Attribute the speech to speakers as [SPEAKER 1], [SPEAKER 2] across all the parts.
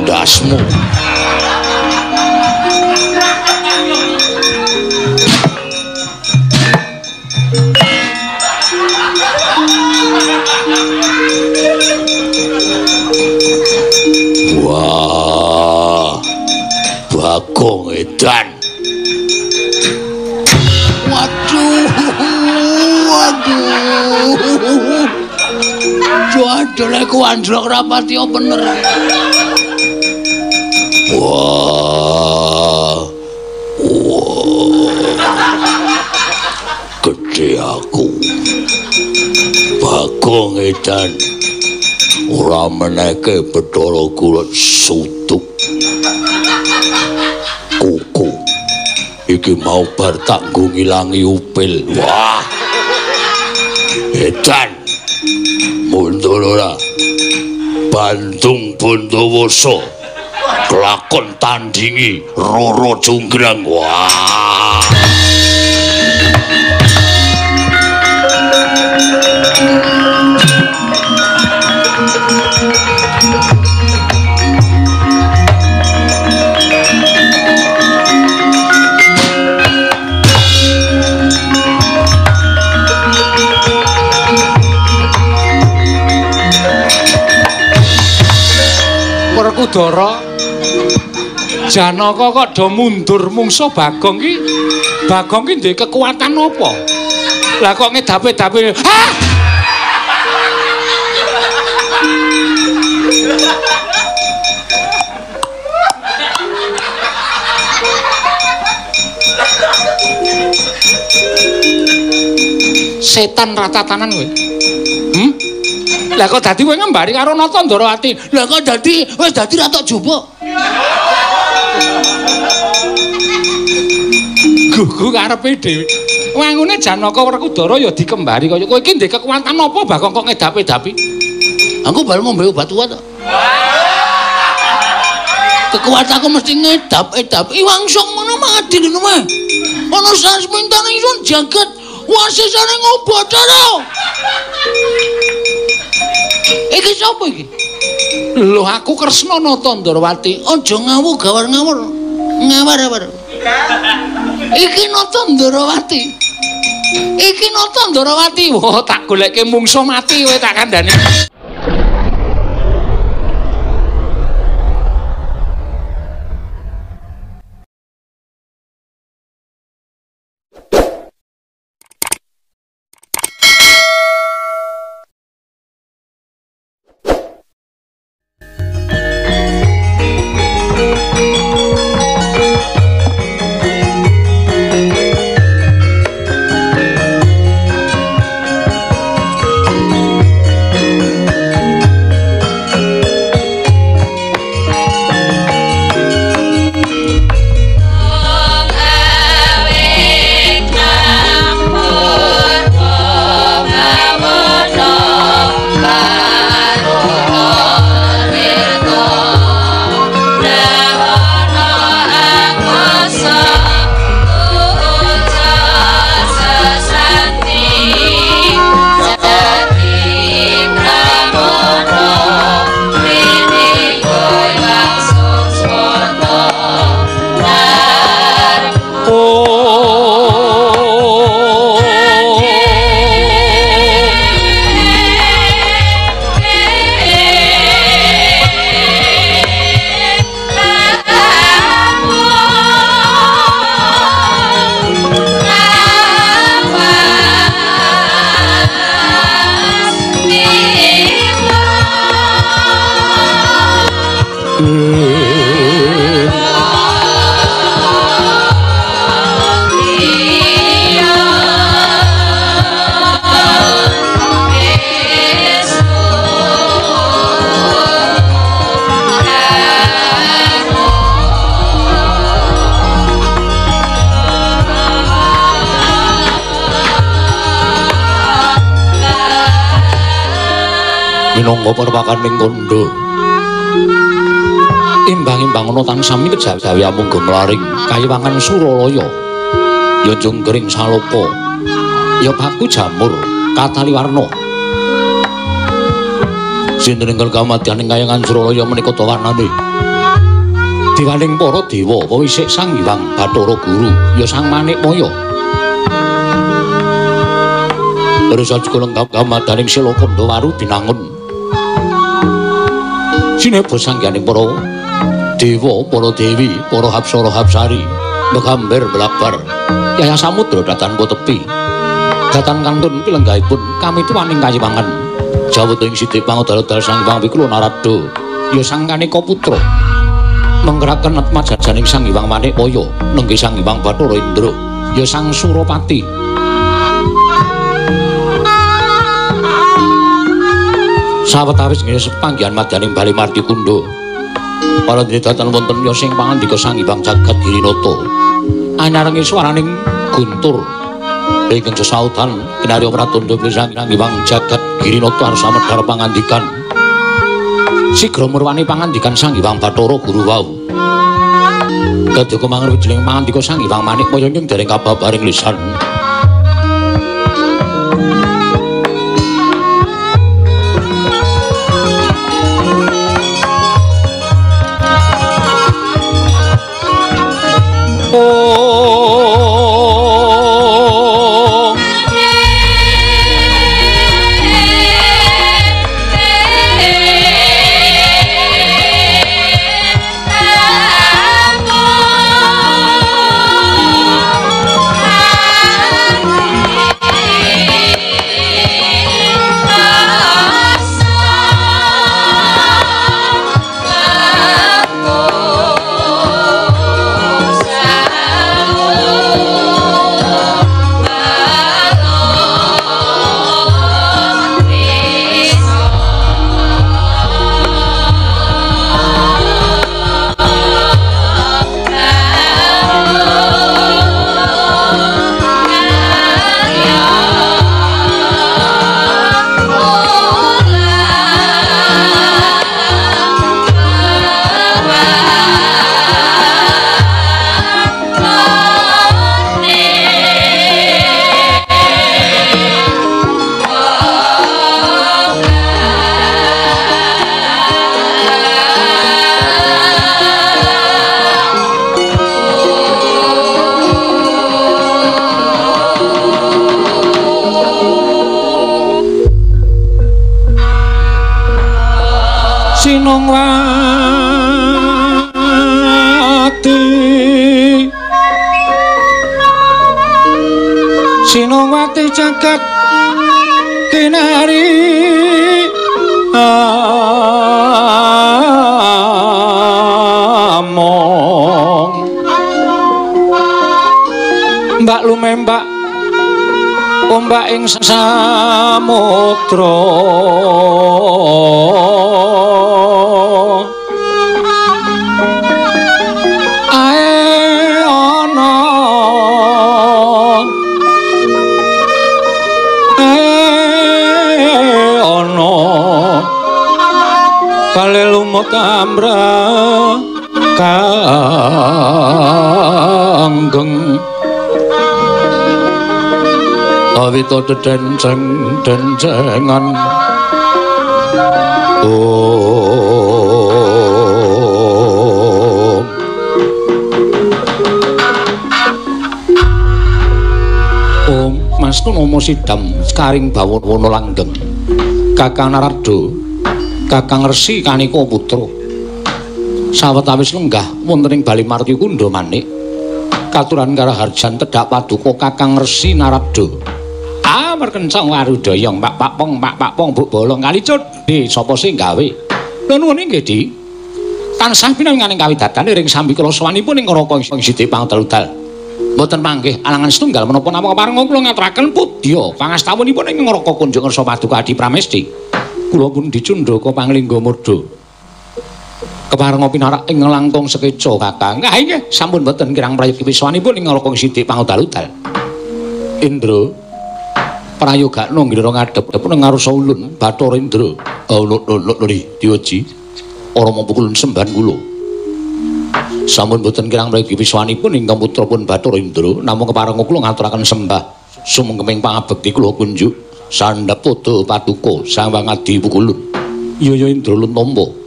[SPEAKER 1] ndasmu. Wah, Bagong edan. Waduh. Jodoh ku anjlok rapati bener. Wah. Gede aku. Bagong edan. Ora meneke Bathara Guru sutuk. Kuku. Iki mau bar tak nggo ngilangi upil. Wah. Edan. Mundur ora. Bandung Bondowoso. Kelakon tandingi Roro Jonggrang. Wah.
[SPEAKER 2] Werkudara Janaka kok do mundur mungsuh Bagong ki. Bagong ki duwe kekuatan apa? Lah kok ngedape-dape. Hah! Setan ratatanan kowe. Lah kok dadi kowe ngembari karo Nata Ndarawati? Lah kok dadi wis dadi Ratu Jumbo? Gugu karepe dhewe. Wangune Janaka Werkudara ya dikembari kaya kowe iki ndek kekuatan apa Bagong kok ngedapi-dapi? Aku bal ngombe obat kuat kok. Kekuatanku mesti ngedap-edap. Iwangsung ngono mati lho mah. Ana sasmintane iso jagat wasisane ngobotara. Iki sapa iki? Lho aku Kresna Nata Ndarawati. Aja ngawur gawar-ngawur. Ngawar-ngawur. Iki Nata Ndarawati. Iki Nata Ndarawati. Wah, tak goleke mungsuh mati kowe tak kandhani. Minangka perwakaning kandha imbang-imbang ana tansah kejawi amung gemlaring kayiwangan Suralaya ya Jonggring Saloka ya Baku Jamur Kataliwarna sinten ingkang kamadyaning kayangan Suralaya menika dawanane
[SPEAKER 1] Diwaning para dewa apa wisik Sang Hyang Bathara Guru ya Sang Manikmaya. Terus aja lenggap gamadaning Sila Kandawaru binangun. Sinebut sangganing para dewa, para dewi, para hapsara hapsari, megamber belabar. Yaya samudra datan po tepi. Datan kantun pilenggahipun kami tuwaning kayiwangan. Jawata ing sithik pangodal-odal Sang Hyang Wikula Narada ya Sang Kanika Putra. Menggeraken atma jajaning Sang Hyang Manikmaya nenggih Sang Hyang Bathara Indra ya Sang Surapati. Sawetawis nggih panggihan madyaning Bali Marti Kundha. Para dhateng wonten ya sing pangandika Sang Hyang Jagat Girinata. Anyarengi swaraning guntur ingkang sesautan kinarya pratandha Sang Hyang Jagat Girinata arsa medhar pangandikan. Sigra murwani pangandikan Sang Hyang Bathara Guru wau. Kadya kemangan wijining pangandika Sang Hyang Manikmaya ing dereng kababaring lisan.
[SPEAKER 2] Sinowati jagat kinari among mbak lumembak ombak ing samudra Tamra kanggeng awita dencengan Om Mastu Nomo Sidam Karing Bawana langgeng Kakang Narada Kakang Resi Kanika Putra sawetawis lenggah wonten ing Bali Marti Kundha manik katuran karaharjan tedhak paduka Kakang Resi Narada merkencang warudaya Pak Pong Buk Bolong Kalicut sapa sing gawe lha nuwun nggih Di tansah pinanganing kawidatan ing sambi kula sawanipun ing Neraka ing sithik pangaludal mboten panggih alangan setunggal menapa namung parenga kula ngaturaken pudya pangastawunipun ing Neraka kunjung ngersa paduka Adi Pramesti kula pun dicundhaka panglingga murda keparenga pinarak ing langkung sekeca Kakang nggih sampun mboten kirang prayogi wiswanipun ing Neraka sithik pangaludal Indra prayogakno ngira ngadhep ngarsa ulun Bathara Indra Diwaji ora mapukul semban kula sampun mboten kirang prayogi wiswanipun ingkang putrapun Bathara Indra namung keparenga kula ngaturaken sembah sumengkeming pangabekti kula kunjuk sandhap pada paduka Sang Hyang Adi Pukulun iya Indra Luntomba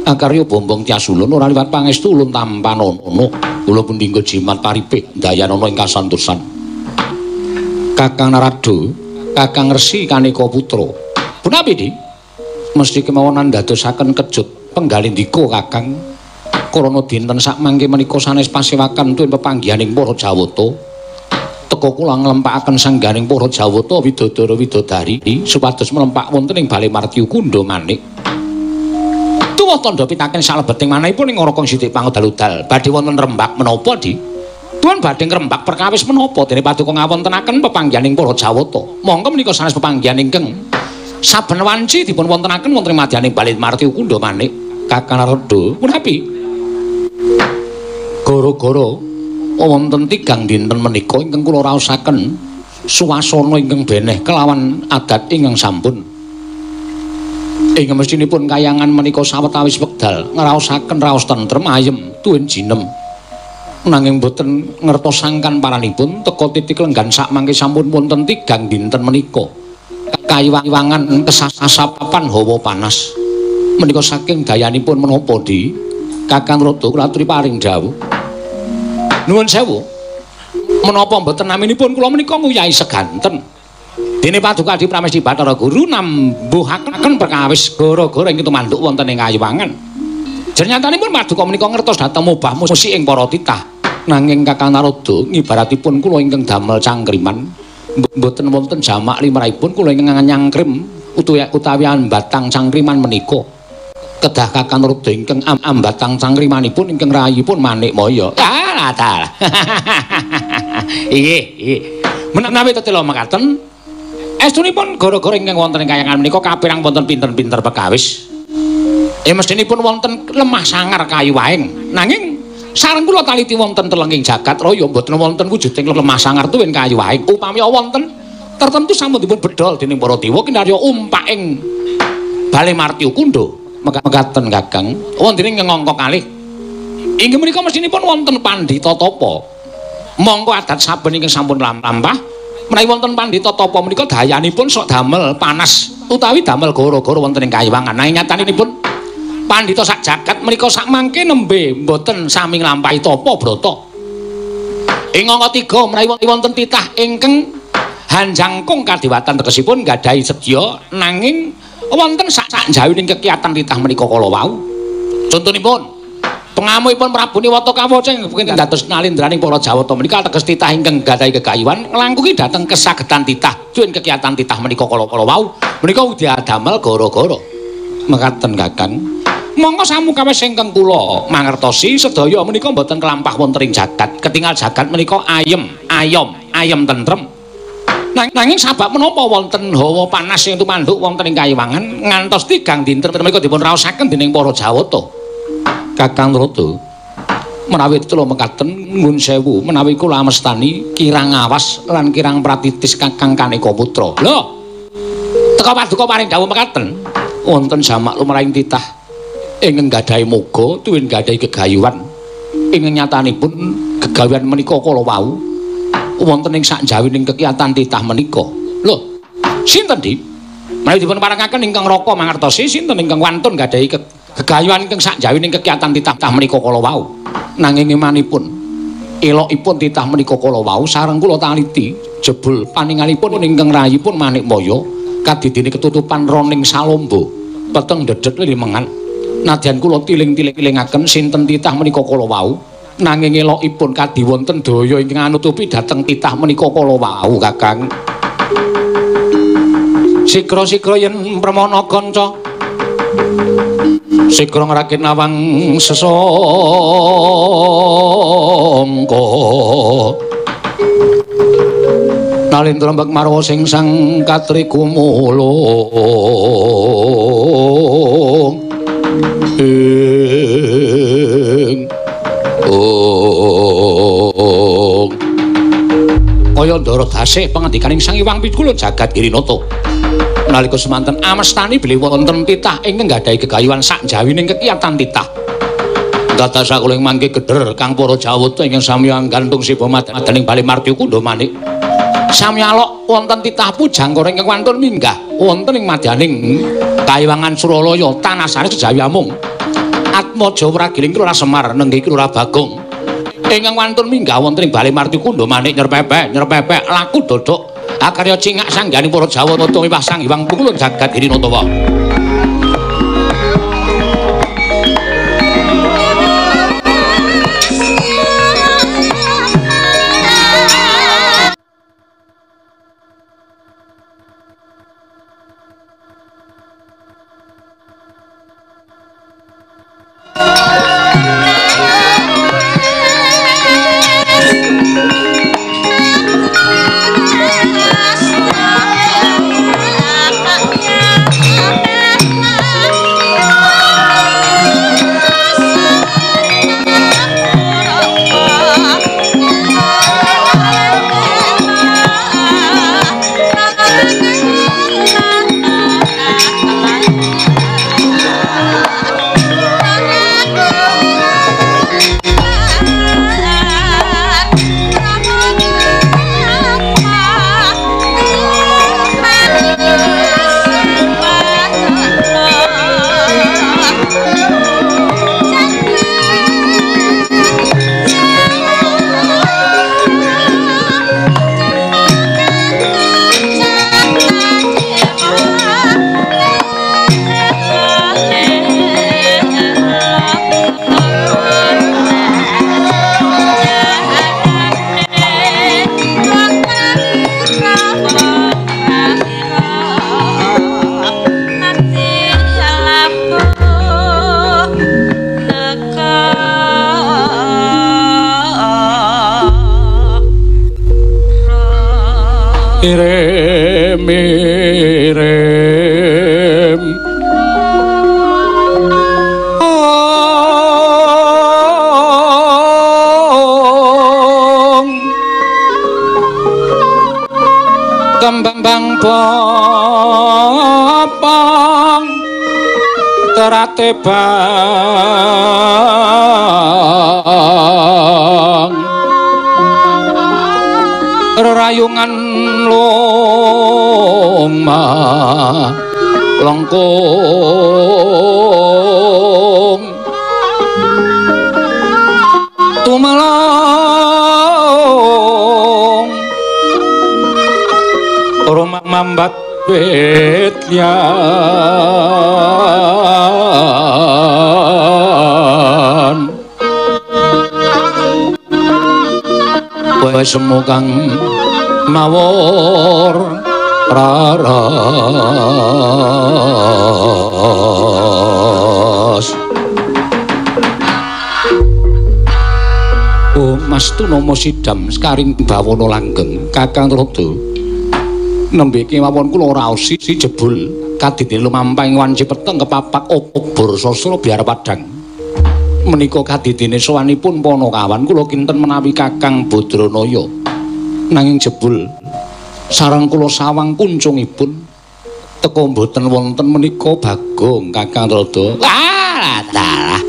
[SPEAKER 1] Akarya bombong tiasulun ora liwat pangestu ulun tampanono kula pundingga jimat paripik dayanana ing kasantosan. Kakang Narada, Kakang Resi Kaneka Putra. Punapi di? Mesti kemawon ndadosaken kejut penggalindika Kakang. Krana dinten sak mangke menika sanes pasewakan tuwin pepanggihaning para Jawata. Teka kula nglempakaken sangganing para Jawata widodara-widodari supados mlempak wonten ing Bale Martya Kundha Manik. Tuwa tandha pitaken salebeting manahipun ing Ngorokong Sithik Pangudal-udal badhe wonten rembak menapa di? Tuwun badhe ngrembak perkawis menapa dene paduka ngawontenaken pepanggihaning para Jawata. Monggo menika sanes pepanggihan ingkang saben wanci dipun wontenaken wonten madyaning Bale Martya Kundha Manik. Kakang Narada punapi? Gara-gara wonten tigang dinten menika ingkang kula raosaken suwasana ingkang beneh kelawan adat ingkang sampun. Ing mestinipun kayangan menika sawetawis wekdal ngraosaken raos tentrem ayem tuwin jinem. Nanging boten ngertosaken paranipun teka titik lenggan sak mangke sampun wonten tigang dinten menika. Kayiwangan kesasapapan hawa panas. Menika saking dayanipun menapa di Kakang Rada kula aturi paring dawuh. Nuwun sewu. Menapa mboten naminipun kula menika nguyahi seganten. Dene paduka Adi Pramesti Bathara Guru nambuhaken perkawis gara-gara ing tumanduk wonten ing Kayiwangan. Jernyatanipun paduka menika ngertos dhateng mubah musik ing para titah. Nanging Kakang Narada ngibaratipun kula ingkang damel cangkriman mboten wonten jamak limrahipun kula ingkang nyangkrim utawi ambatang cangkriman menika. Kedah Kakang Narada ingkang ambatang cangkrimanipun ingkang rayipun Manik Maya. Inggih. Menawi tetela mekaten estunipun gara-gara ingkang wonten ing kayangan menika kapirang wonten pinter-pinter perkawis. Mestinipun wonten lemah sangar kayu waing. Nanging sareng kula taliti wonten telenging jagat raya mboten wonten wujuding lemah sangar tuwin kayu waing. Upami wonten tertentu sampun dipun bedol dening para dewa kinarya umpak ing Bale Martya Kundha. Mekaten Kakang, wonten ing ngangka kalih. Inggih menika mestinipun wonten pandhita tapa. Monggo adat saben ingkang sampun lampah menawi wonten pandhita tapa menika dayanipun sok damel panas utawi damel gara-gara wonten ing Kayiwangan. Nanging nyatanipun pandhita sak jagat menika sak mangke nembe mboten sami nglampahi tapa brata. Ing angka 3 menawi wonten titah ingkang hanjangkung kadewatan tegesipun nggadahi sedya nanging wonten sak jawining kekiatan titah menika kala wau. Contonipun pengamukipun Prabu Niwata Kawaca ingkang dados nalindraning para Jawata menika teges titah ingkang gadhahi kegayuhan nglangkungi dhateng kesagedan titah tuwin kekiatan titah menika kala wau menika diadamel gara-gara mekaten Kakang. Monggo samukawis ingkang kula mangertosi sedaya menika mboten kelampah wonten ing jagat. Ketingal jagat menika ayem tentrem. Nanging sabab menapa wonten hawa panas ing tumanduk wonten ing Kayiwangan ngantos tigang dinten menika dipun raosaken dening para Jawata. Kakang Narada menawi tetela mekaten nuwun sewu menawi kula mestani kirang awas lan kirang pratitis Kakang Kaneka Putra. Lho. Teka paduka paring dawuh mekaten wonten jamak lumrahing titah ingkang gadhahi moga tuwin gadhahi gegayuhan. Ing nyatanipun gegawean menika kala wau wonten ing sakjawining kekiatan titah menika. Lho, sinten di? Menawi dipun parengaken ingkang Raka mangertosi sinten ingkang wantun gadhahi gegayuhan ingkang sakjawining kekiatan titah menika kala wau. Nanging imanipun elokipun titah menika kala wau sareng kula taliti jebul paningalipun ingkang rayipun Manik Maya kadidene ketutupan roning salomba peteng dedet limengan. Nadyan kula tiling-tilingaken sinten titah menika kala wau nanging elokipun kadhi wonten daya ingkang anutupi dhateng titah menika kala wau Kakang. Sikra-sikra yen pramana kanca sikra ngrakit nawang sesangka nalindra mbek marwa sing sang katri kumulung kaya ndara dasih pangandikaning Sang Hyang Pikulun jagat Girinata nalika semanten amestani bilih wonten titah ingkang gadhahi gegayuhan sakjawining kekiatan titah dados sakuling mangke gedher kang para Jawata ingkang sami nggantung siba madaning Bale Martya Kundha Manik sami alok wonten titah pujangkara ingkang wantun minggah wonten ing madyaning Kayiwangan Suralaya tanah sari sejawi amung Atmaja Pragiling Kelurahan Semar Nenggi Kelurahan Bagong. Ingkang wantun minggah wonten ing Bali Martikundha manik nyerpepek laku dodok akarya cingak sangganing para Jawa tata miwah Sang Hyang Pukulun jagat Hirinatawa. Mirem kembang bopong terate bang rerayungan loma lengkung tumelong rumah mambat betlian semukang mawor raras Mas Tunomo Sidam skaring bawana langgeng Kakang Rada nembe kemawon kula raos si jebul kadidene lumampahing wanci peteng kepapak obor sastra biar padang menika kadidene sowanipun Panakawan kula kinten menawi Kakang Badranaya nanging jebul sareng kula sawang kuncungipun teka mboten wonten menika Bagong Kakang Rada. Dalah.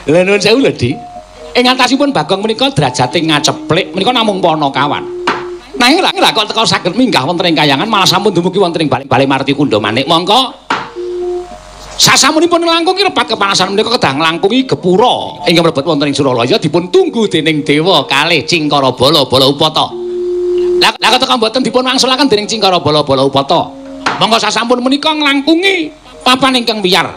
[SPEAKER 1] Lha nuwun sewu lho, Dik. Ing atasipun Bagong menika derajate ngaceplik menika namung Panakawan. Nanging lha kok teka saged minggah wonten ing kayangan malah sampun dumugi wonten ing Bali Martikundha manik mongko sasamunipun nglangkungi repat kepanasan menika kedah nglangkungi gepura ingkang mlebet wonten ing Suralaya dipun tunggu dening dewa kalih Cingkara Bala Upata. Lah keteka mboten dipun wangsulaken dening Cingkara Bala Upata. Monggo sasampun menika nglangkungi papan ingkang wiyar.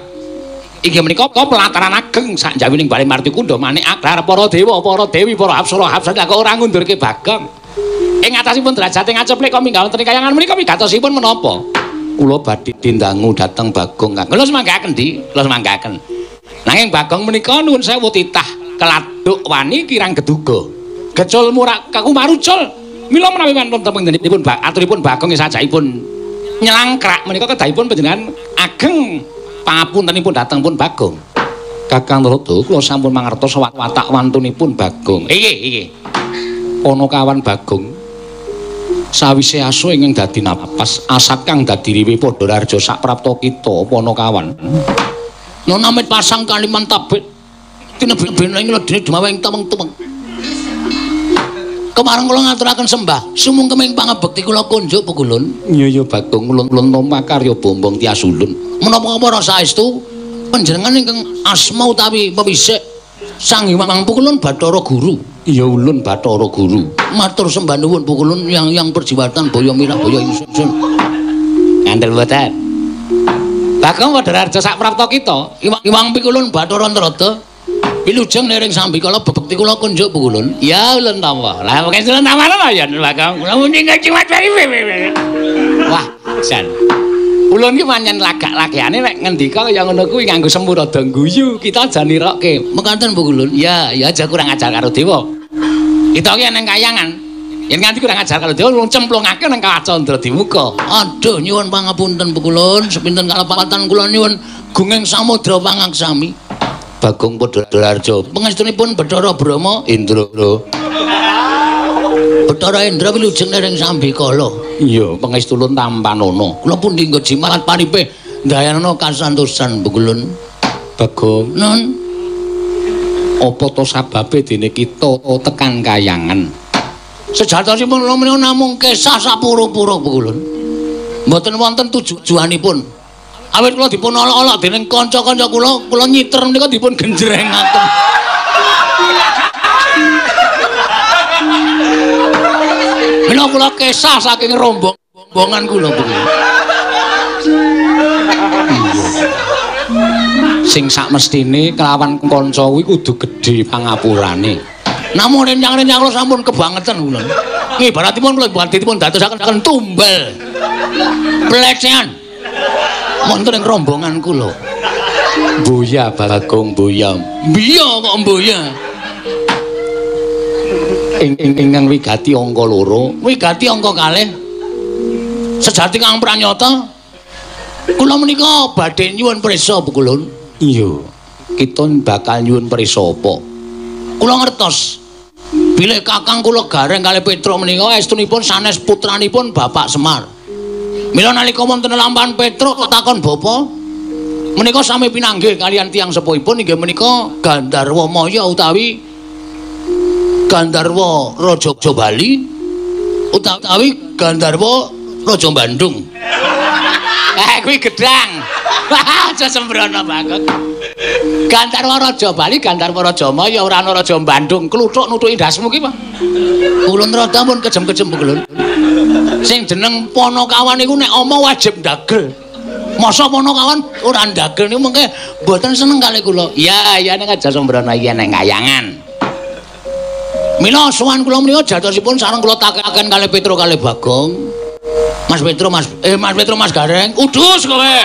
[SPEAKER 1] Inggih menika pelataran ageng sak jawining Bali Martikundha manik agrar para dewa, para dewi, para apsara kok ora ngundurke Bagong. Ing atasipun derajate ngaceplik kok minggah wonten ing kayangan menika wigatosipun menapa? Kula badhe dindangu dhateng Bagong Kang. Kula semanggaken, Dik. Kula semanggaken. Nanging Bagong menika nuwun sewu titah keladuk wani kirang geduga. Gecul murak kaku marucul. Mila menawi wonten panjenenganipun aturipun Bagong sajaipun nyelangkrak menika kedahipun panjenengan ageng pangapuntenipun dhateng pun Bagong. Kakang Rada kula sampun mangertos watak wantunipun Bagong. Iki. Panakawan Bagong sawise aso ingkang dadi napas asat kang dadi riwe padha raja sak prapta kita Panakawan nona mit pasang kaliman tabet tinebene ing ledene dumaweng temeng-temeng
[SPEAKER 2] Kemareng kula ngaturaken sembah sumungkeming pangabekti kula kunjuk Pukulun.
[SPEAKER 1] Iya Bagong ulun makarya bombong tiasulun.
[SPEAKER 2] Menapa para saestu panjenengan ingkang asma utawi pewisik Sang Hyang Pukulun Bathara Guru.
[SPEAKER 1] Iya ulun Bathara Guru.
[SPEAKER 2] Matur sembah nuwun Pukulun yang perjiwatan Boyo Mirah Boyo Ingsun.
[SPEAKER 1] Ngandel mboten. Bagong Wadararja sak prapta kita.
[SPEAKER 2] Hyang Pukulun Bathara Antarada wilujeng nering sambikala bebekti kula kunjuk Pukulun.
[SPEAKER 1] Ya ulun tampa. Lah mungkin ulun tampa lho ya Bagong. Kula muni cimat bari. Wah, jan. Ulun ki pancen lagak-lagane nek ngendika kaya ngono kuwi nganggo semurada guyu, kita aja nirokke.
[SPEAKER 2] Mekaten Pukulun.
[SPEAKER 1] Ya aja kurang ajar karo dewa. Kita ki nang kayangan. Yen nganti kurang ajar karo dewa wong cemplungake nang kacandra dimuka.
[SPEAKER 2] Aduh nyuwun pangapunten Pukulun, sepinten kalepatan kula nyuwun gunging samudra pangaksami.
[SPEAKER 1] Bagong Wadararja.
[SPEAKER 2] Pangestunipun Bathara Brahma
[SPEAKER 1] Indra.
[SPEAKER 2] Bathara Indra wilujeng nering sambikala.
[SPEAKER 1] Iya, pangestulun tampanana.
[SPEAKER 2] Kula pun dinggo jimat paripe ndayana kasantosan Pukulun.
[SPEAKER 1] Bagong,
[SPEAKER 2] Nun,
[SPEAKER 1] apa to sababe dene kita tekan kayangan?
[SPEAKER 2] sejatosipun kula menika namung kesah sapura-pura Pukulun. Mboten wonten tujuanipun. Awit kula dipun olok-olok dening kanca-kanca kula nyiter menika dipun genjrengaken. Mila kula kesah saking rombongan kula Pukulun.
[SPEAKER 1] Sing sakmestine kelawan kanca kuwi kudu gedhe pangapurane.
[SPEAKER 2] Namung renyang-renyang kula sampun kebangetan kula. Ibaratipun kula dipun dadosaken tumbal. Pelecehan. Wonten ing rombongan kula.
[SPEAKER 1] Boya Bagong boya.
[SPEAKER 2] Biya kok mboya.
[SPEAKER 1] Ingkang wigati angka 2,
[SPEAKER 2] Wigati angka 2. Sejati kang pranyata kula menika badhe nyuwun prisa Pukulun.
[SPEAKER 1] Iya. Kita bakal nyuwun prisa apa?
[SPEAKER 2] Kula ngertos bilih kakang kula Gareng kalih Petra menika estunipun sanes putranipun Bapak Semar. Mila nalika wonten lampahan Petra takon bapa menika sami pinanggih kalian tiyang sepuhipun inggih menika Gandharwa Maya utawi Gandharwa Raja Bali utawi Gandharwa Raja Bandung.
[SPEAKER 1] Kuwi gedang. Aja sembrono banget. Gandharwa Raja Bali, Gandharwa Raja Maya, ora ana Raja Bandung. Kluthuk nutuki ndasmu ki, Pak.
[SPEAKER 2] Kulon rada pun kejem-kejem Pukulun. Sing jeneng Panakawan niku nek omong wajib ndagel. Masa Panakawan ora ndagel niku mengke mboten seneng kalih kula.
[SPEAKER 1] Ya nek aja sembrono iki nek kayangan.
[SPEAKER 2] Mila sowan kula menika jatosipun sareng kula takekaken kalih Petra kalih Bagong. Mas Petra Mas Gareng, udus kowe.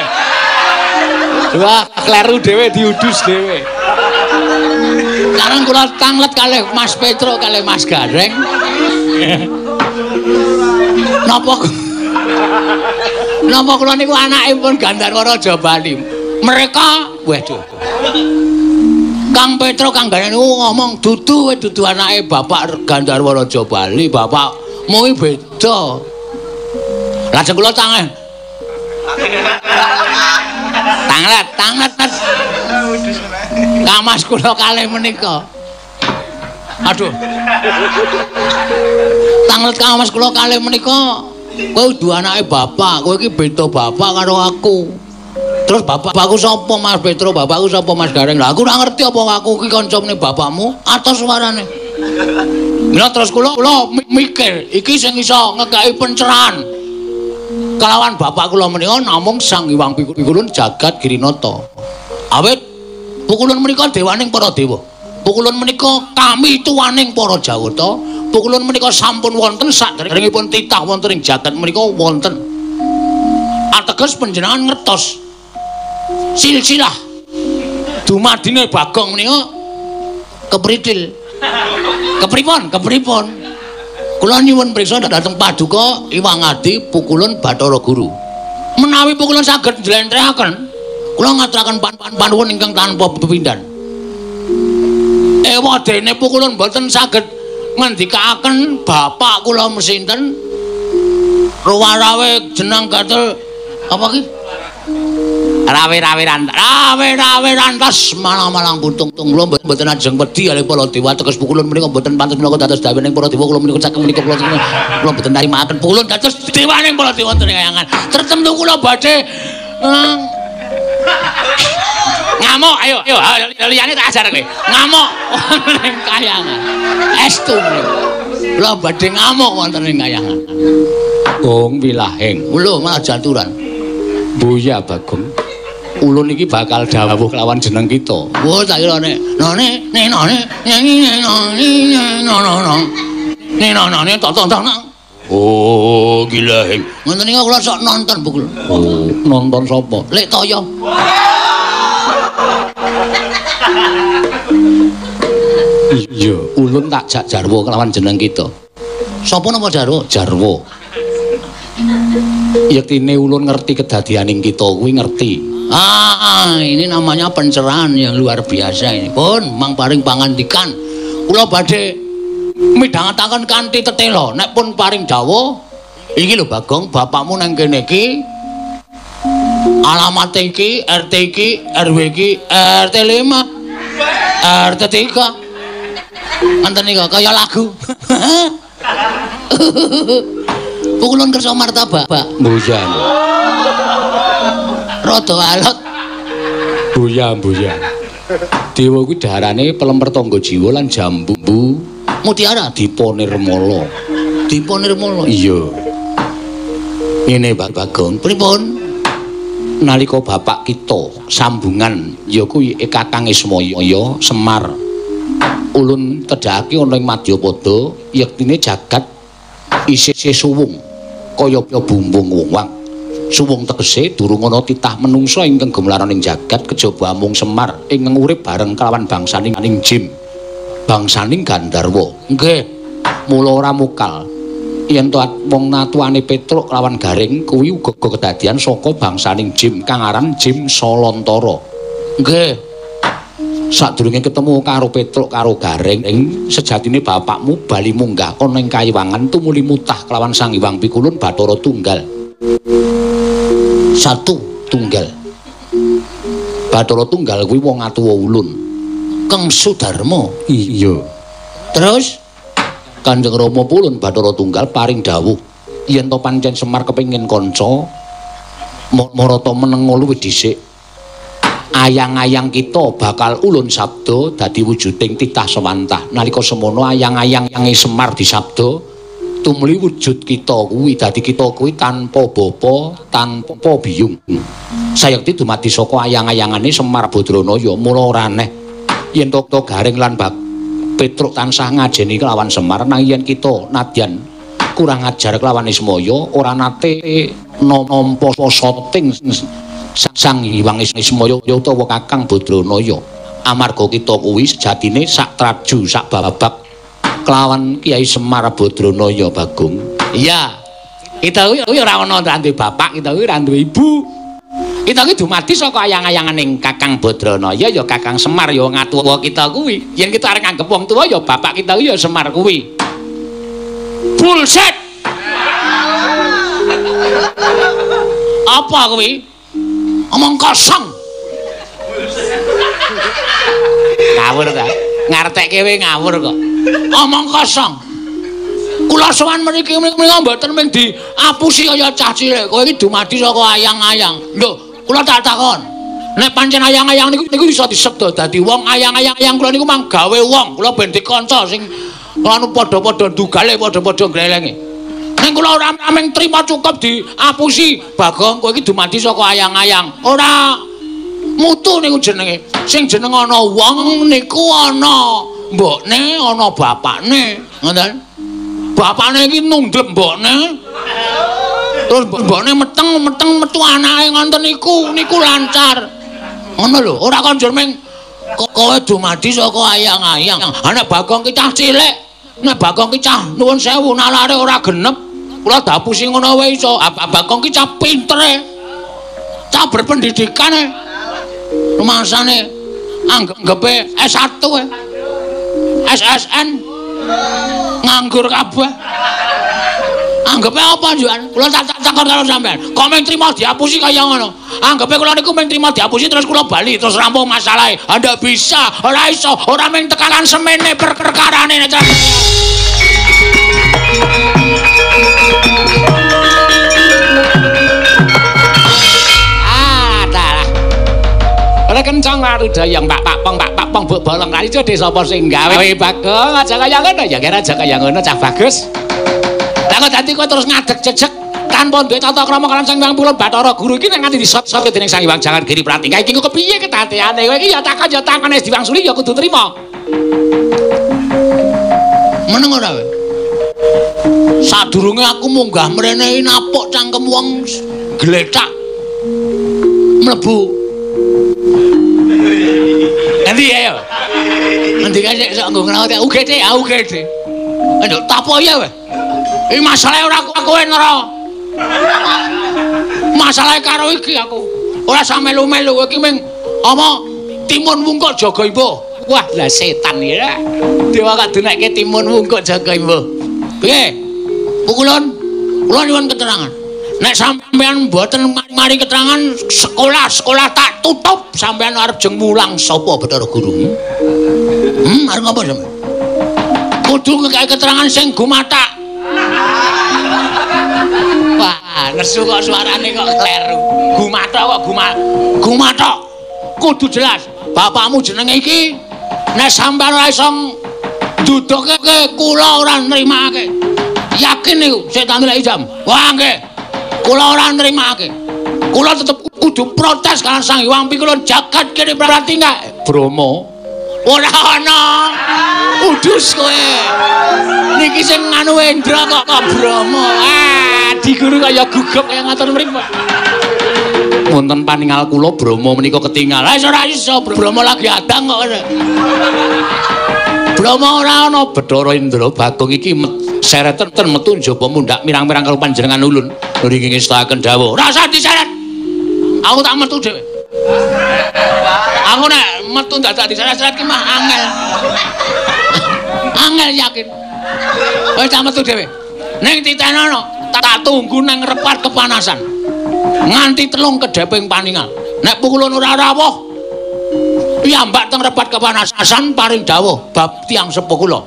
[SPEAKER 1] Wah, kleru dhewe diudus dhewe.
[SPEAKER 2] Sareng kula tanglet kalih Mas Petra kalih Mas Gareng. Napa kula niku anakipun Gandharwa Raja Bali. Mereka waduh. Kang Petra Kang Gareng niku ngomong dudu anake Bapak Gandharwa Raja Bali, bapakmu iki beda. Lajeng kula tanglet. Kamas kula kalih menika. Aduh. Tanglet kamas kula kalih menika. Kowe duwe anake bapak, kowe iki beda bapak karo aku. Terus bapakku sapa Mas Petra, bapakku sapa Mas Gareng. Lah aku ora ngerti apa aku iki kancane bapakmu atos suarane. Mila terus kula mikir, iki sing iso ngekaki pencerahan. Kalawan bapak kula menika namung Sang Hyang Pukulun Jagat Girinata. Awit Pukulun menika dewaning para dewa. Pukulun menika kami tuwaning para Jawata. Pukulun menika sampun wonten saderengipun titah wonten ing jagat menika wonten. Ateges panjenengan ngertos silsilah dumadine Bagong menika kepritil. Kepripun? Kula nyuwun priksa dhateng Paduka Iwang Adi Pukulun Bathara Guru. Menawi Pukulun saged njlentrehaken, kula ngaturaken panuwun ingkang tanpa pepindhan. Ewadene Pukulun boten saged ngendikaken bapak kula mesinten ruwarawe jeneng gatel apa ki? rawe-rawe rantas malang-malang putung kula mboten ajeng wedi kalih para dewa teges pukulun menika mboten pantes menika dados dawening para dewa kula menika saking menika kula mboten tarimaken pukulun dados dewaning para dewa wonten ing kayangan tertentu kula badhe ngamuk ayo liyane tak ajar kowe ngamuk wonten ing kayangan estu kula badhe ngamuk wonten ing kayangan gong wilahing lho malah jaturan Buya Bagong ulun iki bakal dawuh kelawan jeneng kita. Oh tak kira nek nene tonton. Oh gila heng. Ngoten niku kula sok nonton bukul. Oh nonton sapa? Lek Toyo. Iya, ulun tak jak jarwo kelawan jeneng kita. Sapa nama jarwo? Jarwo. Yektine ulun ngerti kedadianing kita kuwi ngerti. Ini namanya pencerahan yang luar biasa ini. Pun mang paring pangandikan. Kula badhe midhangetaken kanthi tetela. Nek pun paring dawuh, iki lho Bagong, bapakmu nang kene iki. Alamat iki, RT iki, RW iki, RT 5, RT 3. Anten iki kaya lagu. Pukulun kersa martabak, Pak. Mbuyan. Rada alot. Buya. Dewa kuwi darane pelemper tangga jiwa lan jambu mutiara Dipa Nirmala. Dipa Nirmala. Iya. Ngene Bagong, pripun? Nalika bapak kita sambungan ya kuwi Kakang Ismaya Semar. Ulun tedhake ana ing Madyapada yektine jagat isih suwung kaya bumbung wong. Suwung tegese durung ana titah menungsa ingkang gemlaraning jagat kejaba mung Semar ingkang urip bareng kelawan bangsaning Jim. Bangsaning Gandharwa. Nggih. Mula ora mukal yen to wong natuane Petruk kelawan Garing kuwi uga kedadian saka bangsaning Jim kang aran Jim Salantara. Nggih. Sadurunge ketemu karo Petruk karo Garing sejatine bapakmu bali munggah ana ing Kayiwangan tumuli mutah kelawan Sang Hyang Pikulun Bathara Tunggal. Satu Tunggal. Bathara Tunggal kuwi wong atuwa ulun. Kang Sudarma. Iya. Terus Kanjeng Rama Pulun Bathara Tunggal paring dawuh yen to pancen Semar kepengin kanca marata meneng luwih dhisik. Ayang-ayang kita bakal ulun sabda dadi wujuding titah sewantah. Nalika semono ayang-ayange Semar disabda tumuli wujud kita kuwi dadi kita kuwi tanpa bapa, tanpa biyung. Sayekti dumadi saka ayang-ayangane Semar Badranaya. Mula ora aneh yen to Garing lan Petruk tansah ngajeni kelawan Semar nang yen kita nadyan kurang ajar kelawan Ismaya ora nate nampa soting Sang Hyang Ismaya utawa Kakang Badranaya. Amarga kita kuwi sejatine sak traju sak babak kelawan Kyai Semar Badranaya Bagong. Iya. Kita kuwi ora ana duwe bapak, kita kuwi ora duwe ibu. Kita kuwi dumadi saka ayang-ayanganing Kakang Badranaya ya Kakang Semar ya wong atuwa kita kuwi. Yen kita arep nganggep wong tuwa ya bapak kita kuwi ya Semar kuwi. Bullshit. Apa kuwi? Omong kosong. Ngawur ta? Ngartekke kowe ngawur kok. Omong kosong. Kula sowan mriki menika mboten mung diapusi kaya cah cilik. Kowe iki dumadi saka ayang-ayang. Lho, kula tak takon. Nek pancen ayang-ayang niku bisa disebut dadi wong, ayang-ayang kula niku mang gawe wong. Kula ben dikanca sing anu padha-padha ndugale, padha-padha glelenge. Nek kula ora ameng trima cukup diapusi, Bagong kowe iki dumadi saka ayang-ayang. Ora mutu niku jenenge. Sing jeneng ana wong niku ana mbokne, ana bapakne. Ngoten. Bapakne iki nundlep mbokne. Terus mbokne meteng metu anake ngoten niku lancar. Ngono lho, ora konjur meng kowe dumadi saka ayang-ayang. Nek Bagong ki cah cilik, nek Bagong ki cah nuwun sewu nalare ora genep. Kula dapusi ngono wae iso. Bagong ki cah pintere. Cah berpendidikane. Rumasane anggepe S1 SSN nganggur kabeh. Anggepe apa njuan? Kula tak takon karo sampean. Kok mung trimo diapusi kaya ngono? Anggepe kula niku mung trimo diapusi terus kula bali terus rampung masalahe. Ndak bisa, ora iso, ora mung tekanan semene perkarane nek. Ora kencang laru dayang Pak Pong mbok bolong kali dhewe sapa sing gawe Bagong aja kaya ngono ya kira aja kaya ngono cah bagus. Lah kok dadi kowe terus ngadeg jejeg tanpa duwe tata krama kan sing 80 Bathara Guru iki nek nganti disot-sot dening Sang Hyang Jangan Giri Pratingga iki kok kepiye kedadeane kowe iki ya takon wis diwangsuli ya kudu trima. Meneng ora kowe? Sadurunge aku munggah mrene napuk cangkem wong gletak mlebu. Nanti ayo. Nanti kan sok nggo ngelawat UGD. Aduh, tapo ya weh. Iki masalahe ora kowe nero. Masalahe karo iki aku. Ora samelu-melu iki ming apa timun wungkuk jaga imbuh. Wah, lah setan ya. Dewa kadunekke timun wungkuk jaga imbuh. Piye? Pukulun. Kula nyuwun keterangan. Nek sampean mboten mari keterangan sekolah tak tutup sampean arep jeng mulang sapa Bathara Guru. Arep ngapa sampean? Kudu ngekake keterangan sing gumathak. Wah, nesu kok suarane kok kleru. Gumathak kok gumathak. Kudu jelas. Bapakmu jenenge iki nek sampean ora iso ndudukke kula ora nrimake. Yakin niku setan lek jam. Wah, nggih. Kula ora nrimake. Kula tetep kudu protes kalian Sang Hyang Pikulun Jagat Giri Pratingga. Bromo. Ora ana. Udus kowe. Niki sing nganu Endra kok Bromo. Di guru kaya gugup kaya ngatur mriku. Wonten paningal kula Bromo menika ketingal. Lah ora iso Bromo lagi adang kok. Bromo ora ana Bathara Indra Bagong iki sereten metu njaba mundhak mirang-mirang karo panjenengan ulun. Niki ngestaken dawuh. Ora usah diseret. Aku tak metu dhewe. Aku nek metu dadak diseret-seret ki mah angel. Angel yakin. Wis tak metu dhewe. Ning titenono tak tunggu nang repat kepanasan. Nganti telung kedheping paningal. Nek pukulun ora rawuh piyambak teng repat kepanasan paring dawuh bab tiyang sepuh kula.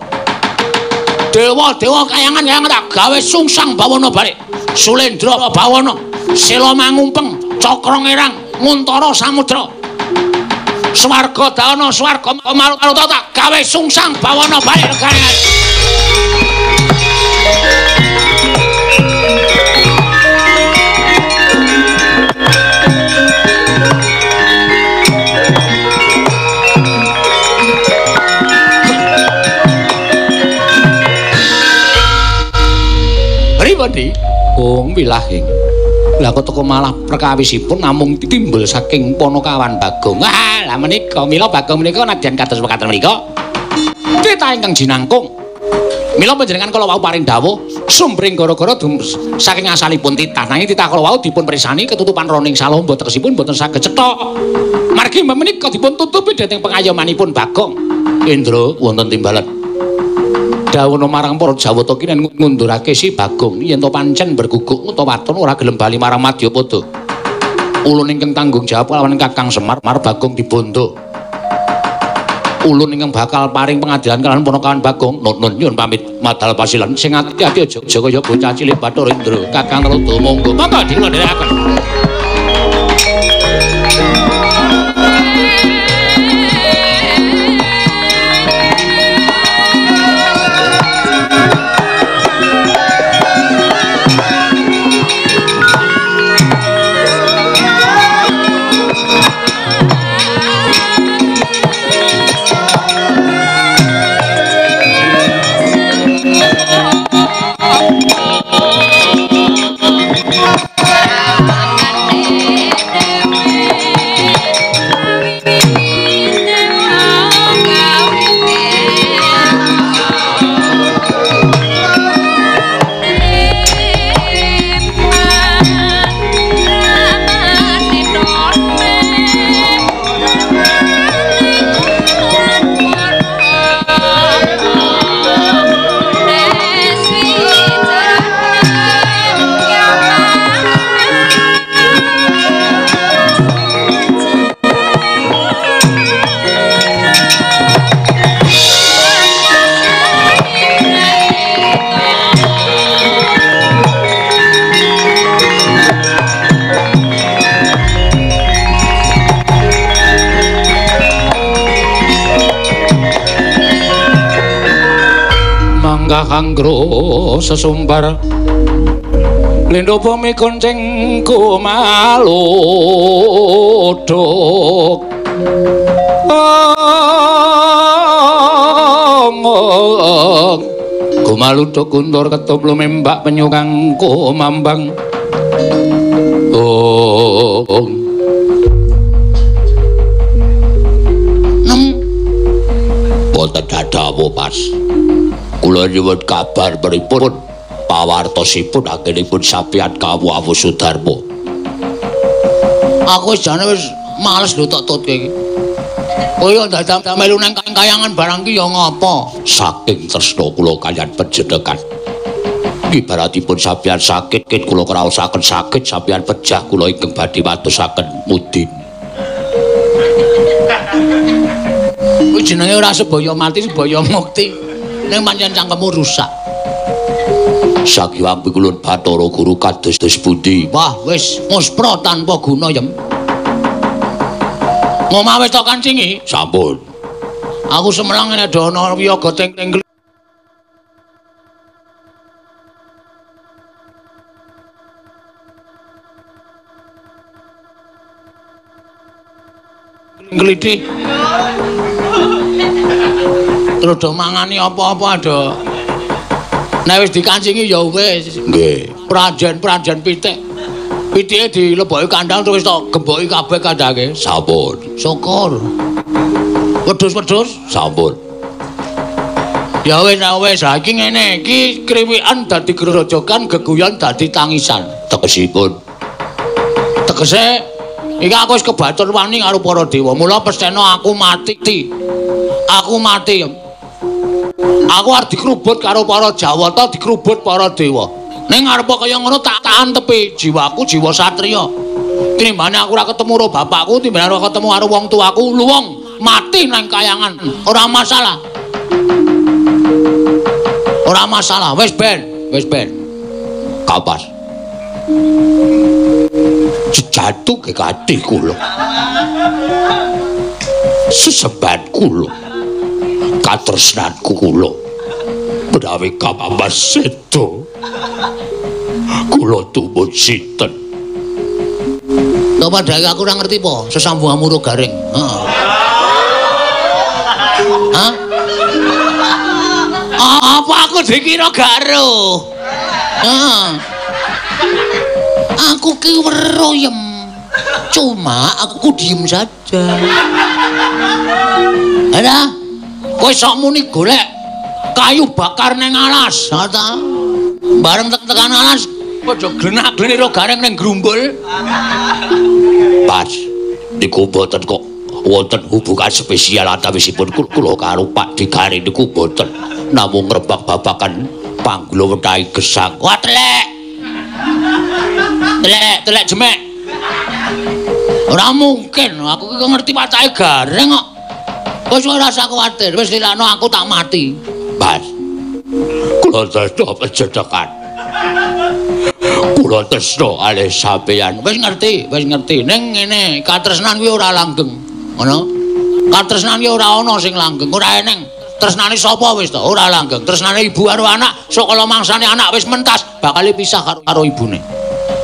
[SPEAKER 2] Dewa kayangan yang tak gawe sungsang bawana balik. Sulendra bawana, Sela mangumpeng, Cakra ngerang, Nguntara samudra. Swarga dana, swarga maruta tak gawe sungsang bawana balik regane. Pripun Kong wilahing. Lah kok teko malah perkawisipun namung timbul saking Panakawan Bagong. Lah menika mila Bagong menika nadyan kados mekaten menika. Tita ingkang jinangkung. Mila panjenengan kala wau paring dawuh sumbring gara-gara saking asalipun titah. Nanging titah kala wau dipun prisani ketutupan roning salah mboten boten saged cethok. Margi menika dipun tutupi dhateng pengayomanipun Bagong. Indra wonten timbalan. Dawono marang para Jawata ki ngundurake si Bagong yen to pancen berguguk utawa waton ora gelem bali marang Madyapada. Ulun ingkang tanggung jawab kalawan Kakang Semar Bagong dibondo. Ulun ingkang bakal paring pengadilan kalawan Panakawan Bagong. Nun nyuwun pamit madal pasilan sing ati-ati aja kaya bocah cilik Bathara Indra. Kakang Rada monggo. Monggo dilondheraken.
[SPEAKER 3] Yeah.
[SPEAKER 1] kahanggro sesumbar lendo bumi gonceng kumaluduk kumaluduk kuntur ketup lumembak penyukang kumambang boten dadawu pas kula nyuwun kabar pripun pawartosipun anggenipun sampeyan kawuwu Sudarma.
[SPEAKER 2] Aku wis jane wis males lho tok tutke iki. Kaya dadak melu nang kayangan barang ki ya ngapa?
[SPEAKER 1] Saking tresna kula kaliyan panjenengan. Ibaratipun sampeyan sakit ket kula kraosaken sakit sampeyan pejah kula ingkang badhe watosaken mudin.
[SPEAKER 2] Kuwi jenenge ora sebaya mati sebaya mukti. Ning pancen cangkemmu rusak.
[SPEAKER 1] Sakiwang pikulun Bathara Guru kados pundi?
[SPEAKER 2] Wah, wis muspra tanpa guna yem. Ngomah wis tok kancingi?
[SPEAKER 1] Sampun.
[SPEAKER 2] Aku semelang nek ana wiyaga teng ngliti. Terus do mangani apa-apa do. Nek wis dikancingi ya wis.
[SPEAKER 1] Nggih.
[SPEAKER 2] Prajen pitik. Pitike dileboki kandang terus tok gemboki kabeh kandange.
[SPEAKER 1] Sampun.
[SPEAKER 2] Syukur. Wedhus-wedhus
[SPEAKER 1] sampun.
[SPEAKER 2] Ya wis iki ngene iki kriwikan dadi grojogan geguyon dadi tangisan.
[SPEAKER 1] Tegesipun.
[SPEAKER 2] Tegese iki aku wis kebatur wani karo para dewa. Mula pestena aku mati. Aku mati. Aku arep dikrubut karo para Jawata, dikrubut para dewa. Ning ngarepa kaya ngono tak antepi jiwaku jiwa satriya. Tinimbane aku ora ketemu karo bapakku, timbane ora ketemu karo wong tuaku, luwung mati nang kayangan. Ora masalah. Ora masalah, wis ben.
[SPEAKER 1] Kapas. Jatuh ke kati kula. Sesemban kula. Katresnanku kula. Menawi Kamambas sedo. Kula tumut sinten.
[SPEAKER 2] Lho padahal aku ora ngerti po, sesambunganmu ro garing. Heeh. Hah? Apa aku dikira garo? Heeh. Aku ki weruh yem. Cuma aku diem saja. Ada? Kowe sok muni golek kayu bakar ning alas, ta? Bareng tekan alas padha glenak-glenik ro gareng ning grumbul.
[SPEAKER 1] Pas niku boten kok wonten hubungan spesial antawisipun kula karo Pak Digari niku boten. Namung ngrebak-babakan panggula wetahi gesang.
[SPEAKER 2] Wah telek. Telek jemek. Ora mungkin, aku ki ngerti pacake gareng kok. Wis ora usah kuwatir, wis dilakno aku tak mati.
[SPEAKER 1] Mas. Kula tresna panjenengan. Kula tresna alih sampeyan.
[SPEAKER 2] Wis ngerti. Ning ngene, katresnan kuwi ora langgeng. Ngono. Katresnan ki ora ana sing langgeng, ora eneng. Tresnane sapa wis to? Ora langgeng. Tresnane ibu karo anak, sok kala mangsane anak wis mentas, bakal pisah karo ibune.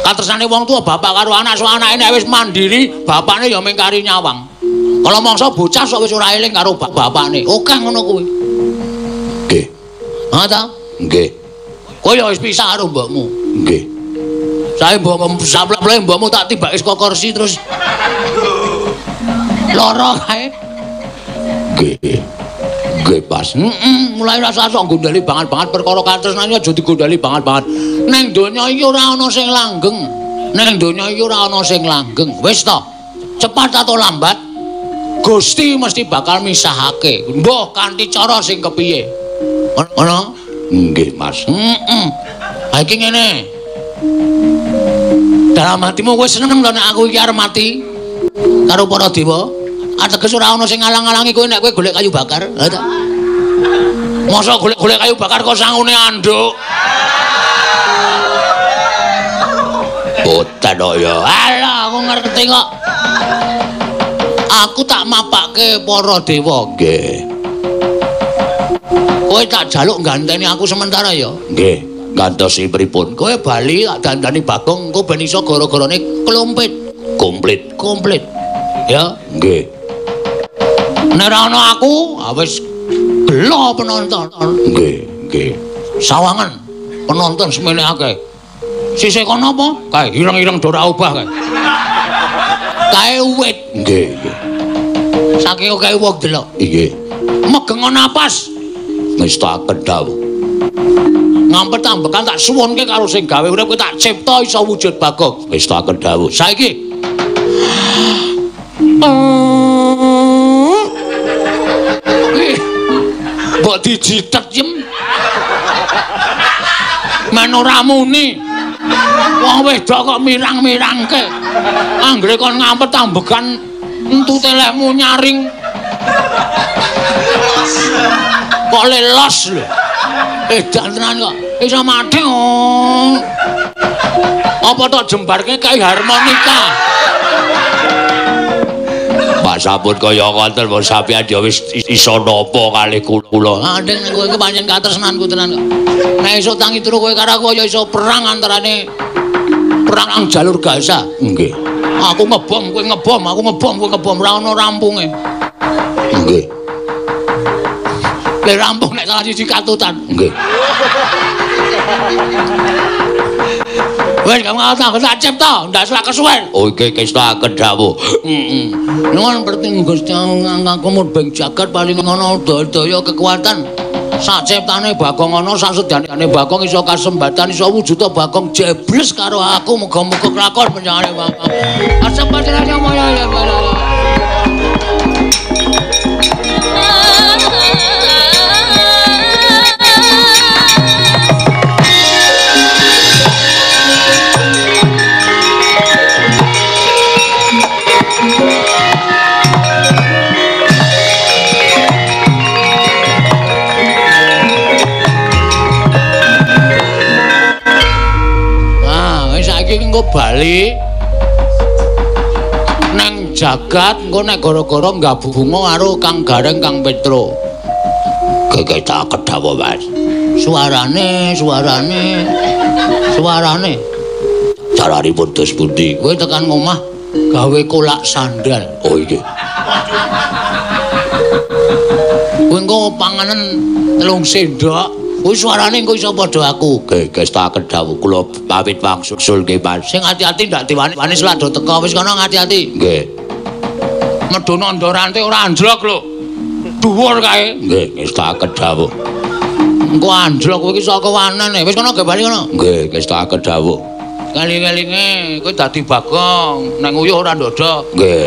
[SPEAKER 2] Katresnane wong tua bapak karo anak, sok anake nek wis mandiri, bapakne ya mengkari nyawang. Kalau mangsa bocah sok wis ora eling karo bapakne. Oke ngono kuwi.
[SPEAKER 1] Nggih.
[SPEAKER 2] Ha ta?
[SPEAKER 1] Nggih.
[SPEAKER 2] Kowe ya wis pisah karo mbokmu.
[SPEAKER 1] Nggih.
[SPEAKER 2] Sae mbokmu saplek-plek mbokmu tak tibake saka kursi terus lara kae.
[SPEAKER 1] Nggih. Nggih, Pas.
[SPEAKER 2] Mulai rasa sok gondali banget perkara katresnane aja digondali banget. Ning donya iki ora ana sing langgeng. Wis to. Cepat atau lambat Gusti mesti bakal misahake. Mbah kanthi cara sing kepiye. Ngono?
[SPEAKER 1] Nggih, Mas.
[SPEAKER 2] Ha iki ngene. Dalam hatimu kowe seneng lho nek aku iki arep mati karo para dewa. Ateges ora ana sing ngalang-alangi kowe nek kowe golek kayu bakar. Ha ta? Masa golek kayu bakar kok sangune anduk.
[SPEAKER 1] Boten ya.
[SPEAKER 2] Alah, aku ngerti kok. Aku tak mapake para dewa.
[SPEAKER 1] Nggih.
[SPEAKER 2] Kowe tak jaluk ganteni aku sementara ya.
[SPEAKER 1] Nggih, gantosi pripun?
[SPEAKER 2] Kowe bali tak dandani Bagong engko ben iso gara-garane klompit. Komplit. Ya,
[SPEAKER 1] nggih.
[SPEAKER 2] Nek ana aku, wis gelo penonton.
[SPEAKER 1] Nggih.
[SPEAKER 2] Sawangan penonton semene akeh. Sisih kono apa? Kae ireng-ireng do ora obah kae. Kae uwit.
[SPEAKER 1] Nggih.
[SPEAKER 2] Saking kae wong delok.
[SPEAKER 1] Nggih.
[SPEAKER 2] Megengo napas.
[SPEAKER 1] Wis tak kedhawu.
[SPEAKER 2] Ngampet ambekan tak suwunke karo sing gawe urip kowe tak cipta iso wujud Bagong.
[SPEAKER 1] Wis tak kedhawu.
[SPEAKER 2] Saiki mbok dijitet jem. Men ora muni. Wong wedok kok mirang-mirangke. Anggere kon ngampet ambekan entu telekmu nyaring. Kok lelos lho. Edan tenan kok. Iso mati. Apa tok jembarke kae harmonika.
[SPEAKER 1] Pak sampun kaya ngoten wong sampeyan ya wis iso napa kalih kula.
[SPEAKER 2] Andeng kowe iki pancen katresnanku tenan kok. Nek iso tangi turu kowe karo aku ya iso perang antarane perang ang jalur Gaza.
[SPEAKER 1] Nggih.
[SPEAKER 2] Aku ngebom, kowe ngebom, aku ngebom, kowe ngebom, ora ono rampunge.
[SPEAKER 1] Nggih.
[SPEAKER 2] Le rampung nek salah siji katutan.
[SPEAKER 1] Nggih.
[SPEAKER 2] Wes kamu tak cipta, ndak salah kesuwen.
[SPEAKER 1] Oh iki tak kedhawu.
[SPEAKER 2] Nuwun perting Gusti nganggo murbeng jagat paling ngono daya kekuatan. Sak ciptane Bagong ana sak sedanane Bagong iso kasembatan iso wujuda Bagong jebles karo aku muga-muga kelakon panjenengane Bagong. Asempatane moyo ya. Engko bali nang jagat engko nek gara-gara gabungo karo Kang Gareng Kang Petro.
[SPEAKER 1] Kek tak kedhawu Mas.
[SPEAKER 2] Suarane.
[SPEAKER 1] Caranipun dos pundi?
[SPEAKER 2] Kowe tekan omah gawe kolak sandal.
[SPEAKER 1] Oh iki.
[SPEAKER 2] Kowe engko panganan 3 sendok. Kuwi suarane engko iso padha aku.
[SPEAKER 1] Guys tak kedhawu kula pamit wangsul nggih Mas.
[SPEAKER 2] Sing ati-ati ndak diwani selado teka wis kono ati-ati.
[SPEAKER 1] Nggih.
[SPEAKER 2] Medhono ndorante ora anjlok lho. Dhuwur kae.
[SPEAKER 1] Nggih, wis tak kedhawu.
[SPEAKER 2] Engko anjlok kowe iki saka wanen. Wis kono ge bali kono.
[SPEAKER 1] Nggih, wis tak kedhawu.
[SPEAKER 2] Kali-kalinge kowe dadi Bagong, nang uyuh ora ndodok.
[SPEAKER 1] Nggih.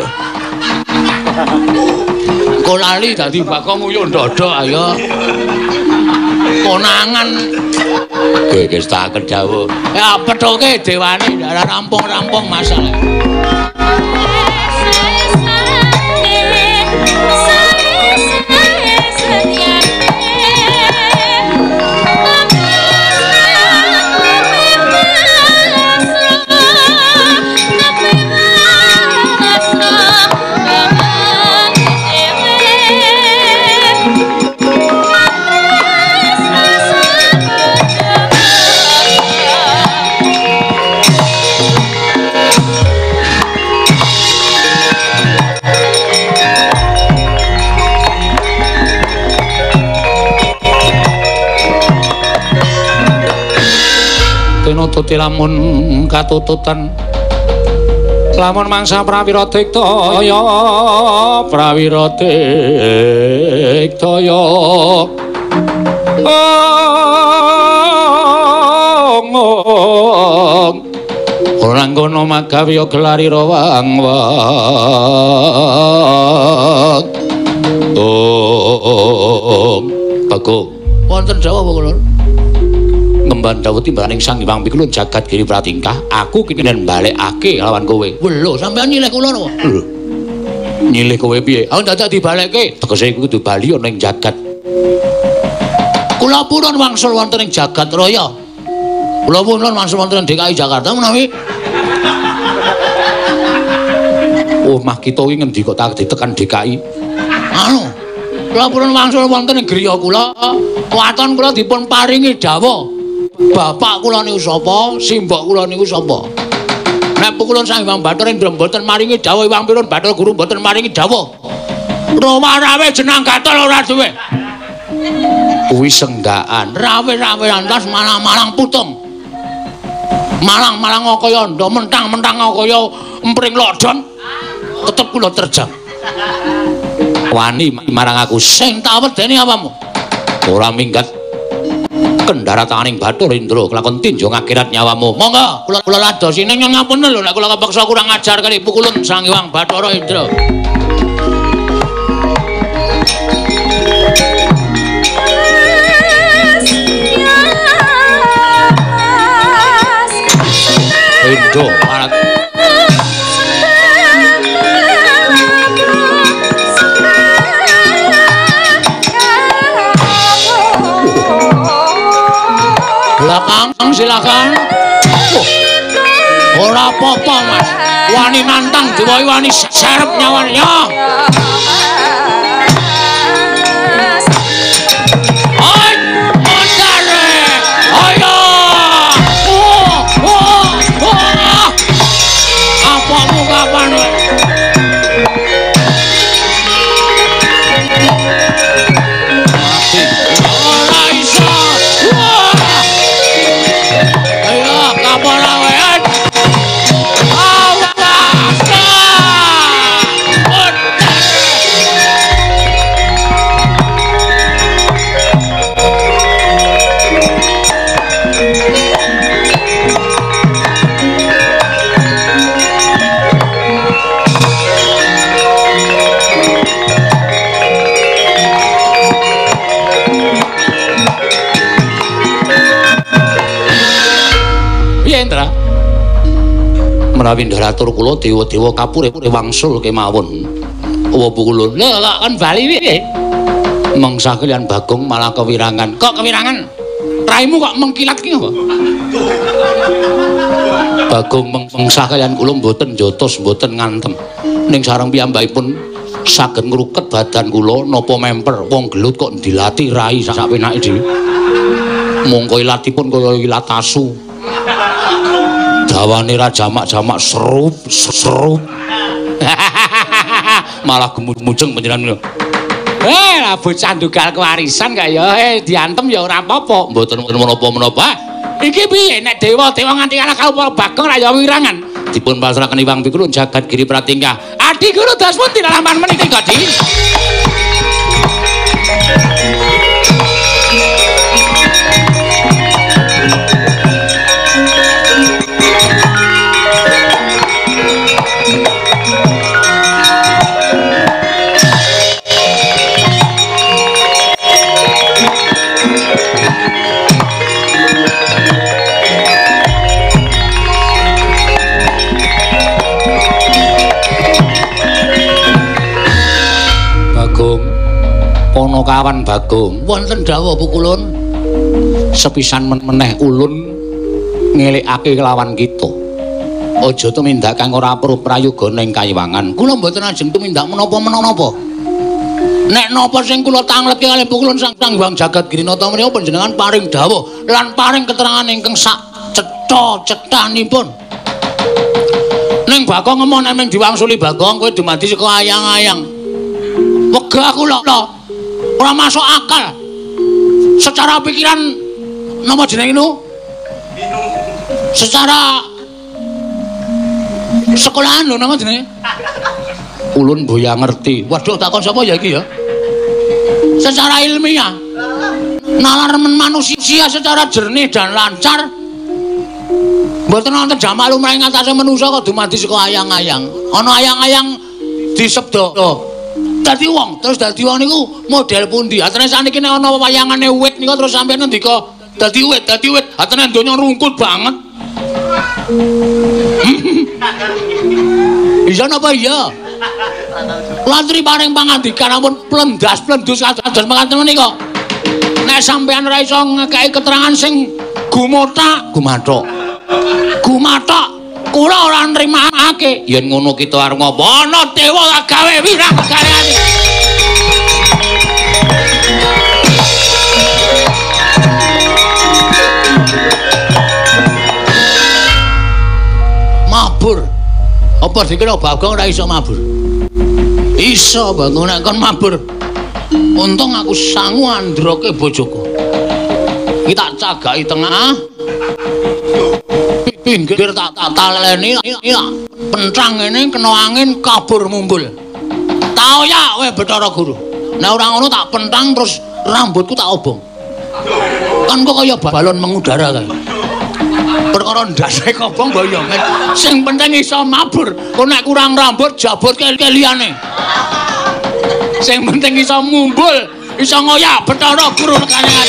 [SPEAKER 2] Engko lali dadi Bagong uyuh ndodok ayo. Konangan.
[SPEAKER 1] Nggih, wis tak kedhawu.
[SPEAKER 2] Ya pethoke dewane ora rampung-rampung masalah. Nututi lamun katututan lamun mangsa prawira diktaya ora ngono magawi gelari rawang Bagong wonten Jawa apa kula ngemban dawuh timbaning Sang Hyang Pikulun jagat giri pratingkah aku kenen balekake lawan kowe. Lho sampean nyilih kula napa? Lho. Nyilih kowe piye? Aku dadak dibalekke. Tegese iku kudu bali ana ing jagat. Kula purun wangsul wonten ing jagat raya. Kula purun wangsul wonten ing DKI Jakarta menawi. Omah kita iki ngendi kok tak ditekan DKI? Anu. Kula purun wangsul wonten ing griya kula. Waton kula dipun paringi dawuh. Bapak kula niku sapa? Simbok kula niku sapa? Nek pukulun Sang Hyang Bathara Indra mboten maringi dawuh, Hyang Pirun Bathara Guru mboten maringi dawuh. Roma rawe jeneng Gathol ora duwe. Kuwi senggaan. Rawe-rawe antas malang-malang putung. Malang-malang kaya ndo, mentang-mentang kaya empring lodon. Tetep kula terjang. Wani marang aku sing tak wedeni apamu? Ora minggat kendarataning Bathara Indra kelakon tinjung akhirat nyawamu. Monggo kula ladosi ning ngapunten lho nek kula kepeksa kurang ajar kali pukulun Sang Hyang Bathara Indra. Indra marat silakan. Ora apa-apa, Mas. Wani nantang diwai wani serep nyawane. Ya. Oi, mondare. Ayo. Apamu kapan? Menawi ndaratur kula dewa-dewa kapure wangsul kemawon. Apa pukulun? Lho kok kan bali piye? Mengsah kaliyan Bagong malah kewirangan. Kok kewirangan? Raimu kok mengkilat ki apa? Bagong mengsah kaliyan kula mboten jotos, mboten ngantem. Ning sareng piyambakipun saged ngruket badan kula napa memper wong gelut kok dilatih rai sak penake dhewe. Mongko ilatipun kaya ilat asu. Dawane ra jamak-jamak serup. Malah gemujeng panjenengan. Lah bocah ndugal kewarisan kok ya diantem ya ora apa-apa. Mboten menapa-menapa. Iki piye nek dewa-dewa nganti kalah karo Bagong ra ya wirangan. Dipun pasrahaken Hyang Pirun jagat giri pratingkah. Adi Guru daspun tinalaman meniki Gadi. Ana kawan Bagong wonten dawuh pukulun sepisan meneh ulun ngelikake kelawan kita aja tumindak kang ora perlu prayoga ning kayiwangan kula mboten ajeng tumindak menapa-menapa nek napa sing kula tangletke kalih pukulun Sang Hyang Jagat Girinata menika panjenengan paring dawuh lan paring keterangan ingkang sak cetha-cethanipun ning Bagong ngemon nek diwangsuli Bagong kowe dumadi saka ayang-ayang wegah kula ora masuk akal. Secara pikiran napa jenenge niku? Secara sekolahan lho napa jenenge? Ulun boya ngerti. Waduh takon sapa ya iki ya? Secara ilmiah. Nalar manusia secara jernih dan lancar. Mboten wonten jamak lumrahing atase manusa kok dumadi saka ayang-ayang. Ana ayang-ayang disebda dadi wong terus dadi wong niku model pundi? Atene saniki nek ana wayangane wit niku terus sampeyan ngendika dadi wit. Atene donya rungkut banget. Iya napa iya? Lantri paring pangandikan ampun plendas-plendus kados mekaten menika. Nek sampeyan ora iso ngekeki keterangan sing gumathok, kula ora nrimakake. Yen ngono kita arep ngopo? Ana dewa gawe wirang gaweane. Apa dikira Bagong ora iso mabur? Iso Bagong nek kon mabur. Untung aku sangu androke bojoku. Iki tak cagaki tengah. Pinggir tak taleni pentrang ngene kena angin kabur mumbul. Tau ya kowe Bathara Guru. Nek ora ngono tak pentang terus rambutku tak obong. Kan kok kaya balon mengudara kae. Perkara ndase kobong boyongan. Sing penting iso mabur. Kok nek kurang rambut jabut ke liyane. Sing penting iso mumbul, iso ngoyak Bathara Guru nekanan.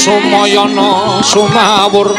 [SPEAKER 1] Sumayana sumawur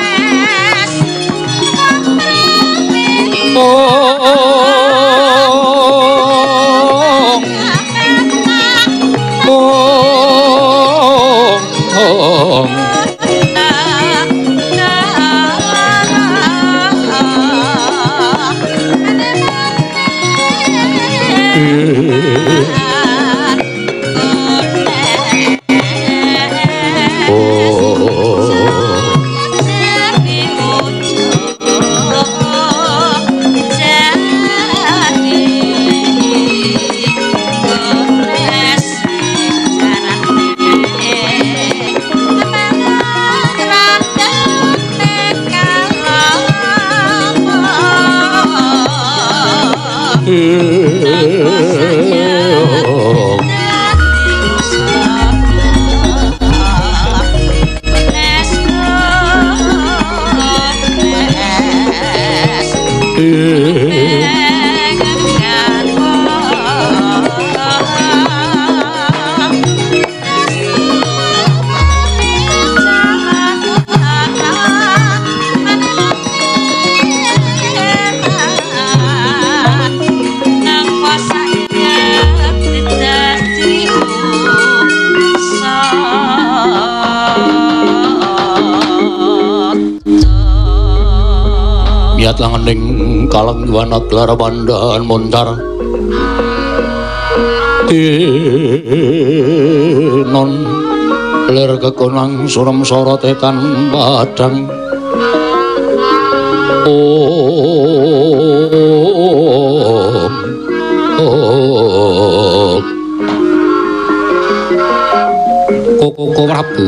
[SPEAKER 1] langening kalenggiwan aglar pandhan moncar non lir kekonang surem sorotetan padang Koko Prabu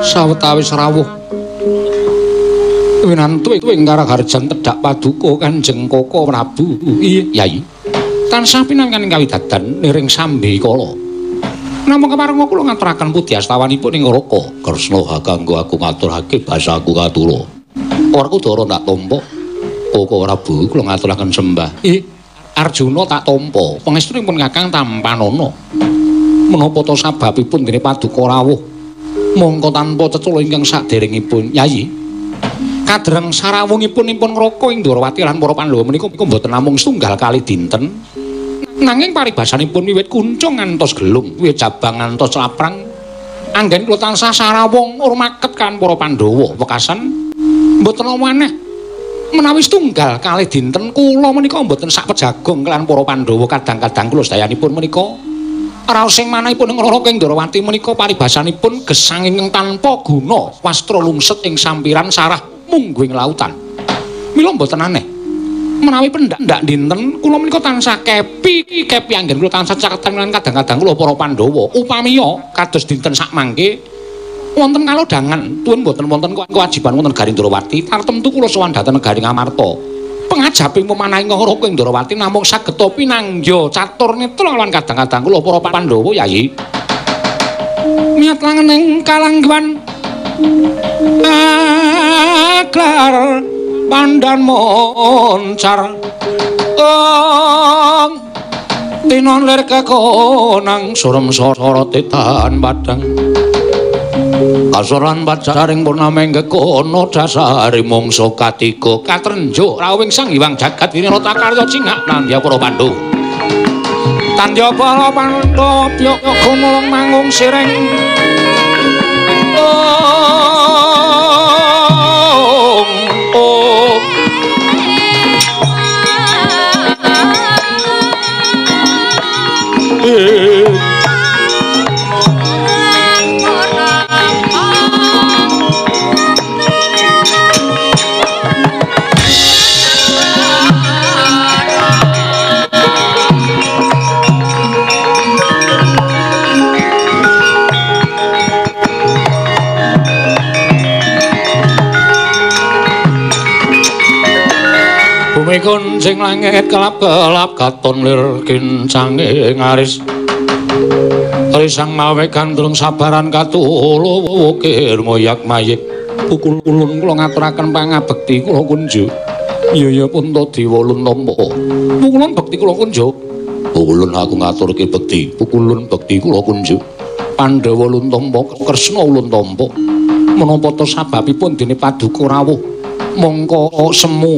[SPEAKER 1] sawetawis rawuh winantu ing Karaharjan tedhak paduka Kanjeng Koko Prabu. Iya, Yai. Tansah pinangan kawidadan niring sambi kala. Namung keparenga kula ngaturaken puji astawanipun ing Raka Kresna kanggo aku ngaturake basaku katula. Ora kudara tak tampa. Koko Prabu kula ngaturaken sembah. Arjuna tak tampa. Pangestunipun Kakang Tampanana. Menapa ta sababipun dene paduka rawuh? Mongko tanpa cecula ingkang saderengipun, Yai. Kadereng sarawungipun Ngraka ing Ndwarawati lan para Pandhawa menika mboten namung setunggal kali dinten nanging paribasanipun wiwit kuncung ngantos gelung wiwit jabang ngantos laprang anggen kula tansah sarawung ngurmaket kan para Pandhawa wekasan mboten maneh menawi setunggal kali dinten kula menika mboten sak pejagong kelan para Pandhawa kadang-kadang kula sedayanipun menika raos sing manahipun Ngraka ing Ndwarawati menika paribasanipun gesang ingkang tanpa guna wastra lungset ing sampiran sarah mungguing lautan. Mila mboten aneh. Menawi pendak dinten kula menika tansah kepi anggen kula tansah caketan lan kadang-kadang kula para Pandhawa upamiya kados dinten sak mangke wonten kalodhangan tuwun mboten wonten kewajiban wonten negari Ndwarawati tartemtu kula sowan dhateng negari Ngamarta. Pengajaping pemanahi Ngraka ing Ndwarawati namung saged pinangja catur netra lan kadang-kadang kula para Pandhawa Yai. Miat langening kalangguan aglar pandhan moncar tinon lir kekonang surem sorotetan padang kasoran pacaring purnameng kekono dasari mungsa katiga katrenjuk rawing Sang Hyang Jagat Winata karya cingak nandya para Pandhawa tandya para Pandhawa pyaka gumulung mangung sireng kuncing langit kelap-kelap katon lir kincange ngaris risang mawe gandrung sabaran katulo kirmo yak mayik pukul ulun kula ngaturaken pangabekti kula kunjuk iya Puntadewa Luntompo pukulun bekti kula kunjuk pukulun aku ngaturke bekti pukulun bekti kula kunjuk Pandhawa Luntompo Kresna Luntompo menapa to sababipun dene paduka rawuh mongko semu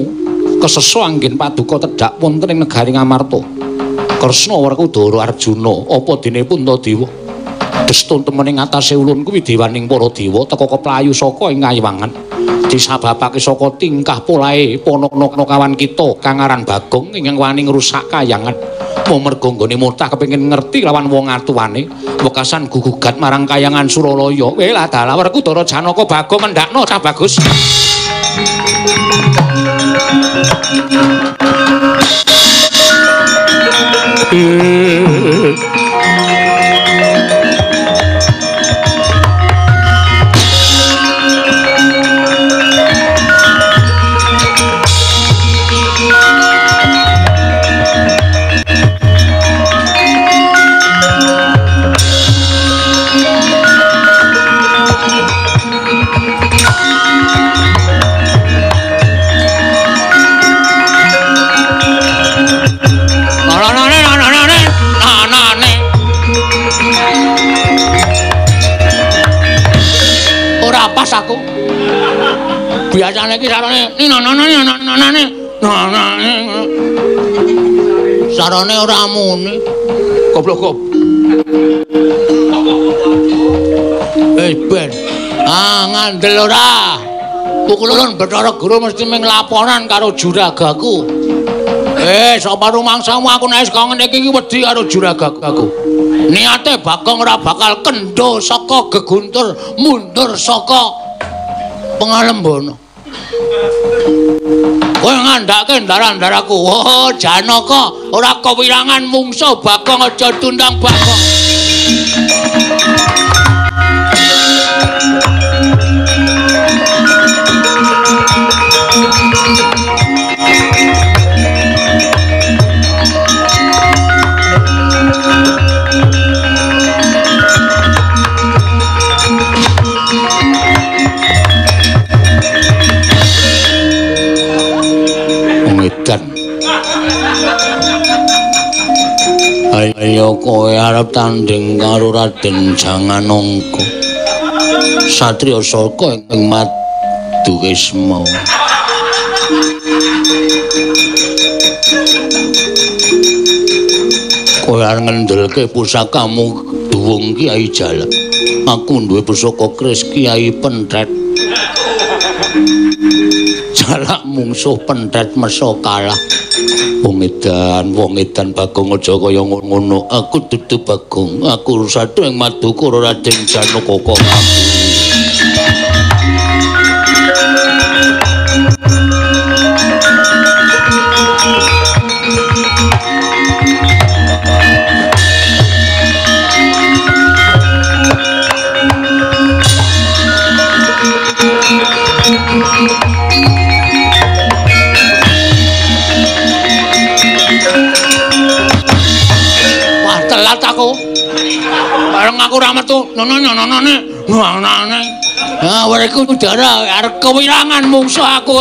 [SPEAKER 1] keseso anggen paduka tedhak wonten ing negari Ngamarta Kresna Werkudara Arjuna apa dene Puntadewa destun temen ing atase ulun kuwi dewaning para dewa teka keplayu saka ing kayiwangan disababake saka tingkah polahe Panana kawan kita kang aran Bagong ingkang wani ngrusak kayangan merga nggone murtah kepengin ngerti lawan wong atuwane wekasan gugugat marang kayangan Suralaya lah dalah Werkudara Janaka Bagong mendakno cah bagus aku biasane iki sarane sarane ora muni goblok ben ngandel ora pukulun Bathara Guru mesti ming laporan karo juragaku sapa rumangsamu aku nek kok ngene iki wedi karo juragaku niate Bagong ora bakal kendho saka geguntur mundur saka Pangalembono kowe ngandhake ndara-ndaraku Janaka ora kewirangan mungsuh Bagong aja tundang Bagong ayo kowe arep tanding karo Raden Janganangka satriya saka ing Madukisma kowe arep ngendelke pusakamu duwung Kiai Jalak aku duwe pusaka kris Kiai Pentret Jalak mungsuh Pentret mesa kalah wong edan Bagong aja kaya ngono aku dudu Bagong aku satu ing Madukara Raden Janaka kok aku bareng aku ra metu nonone Werkudara arep kewirangan mungsuh aku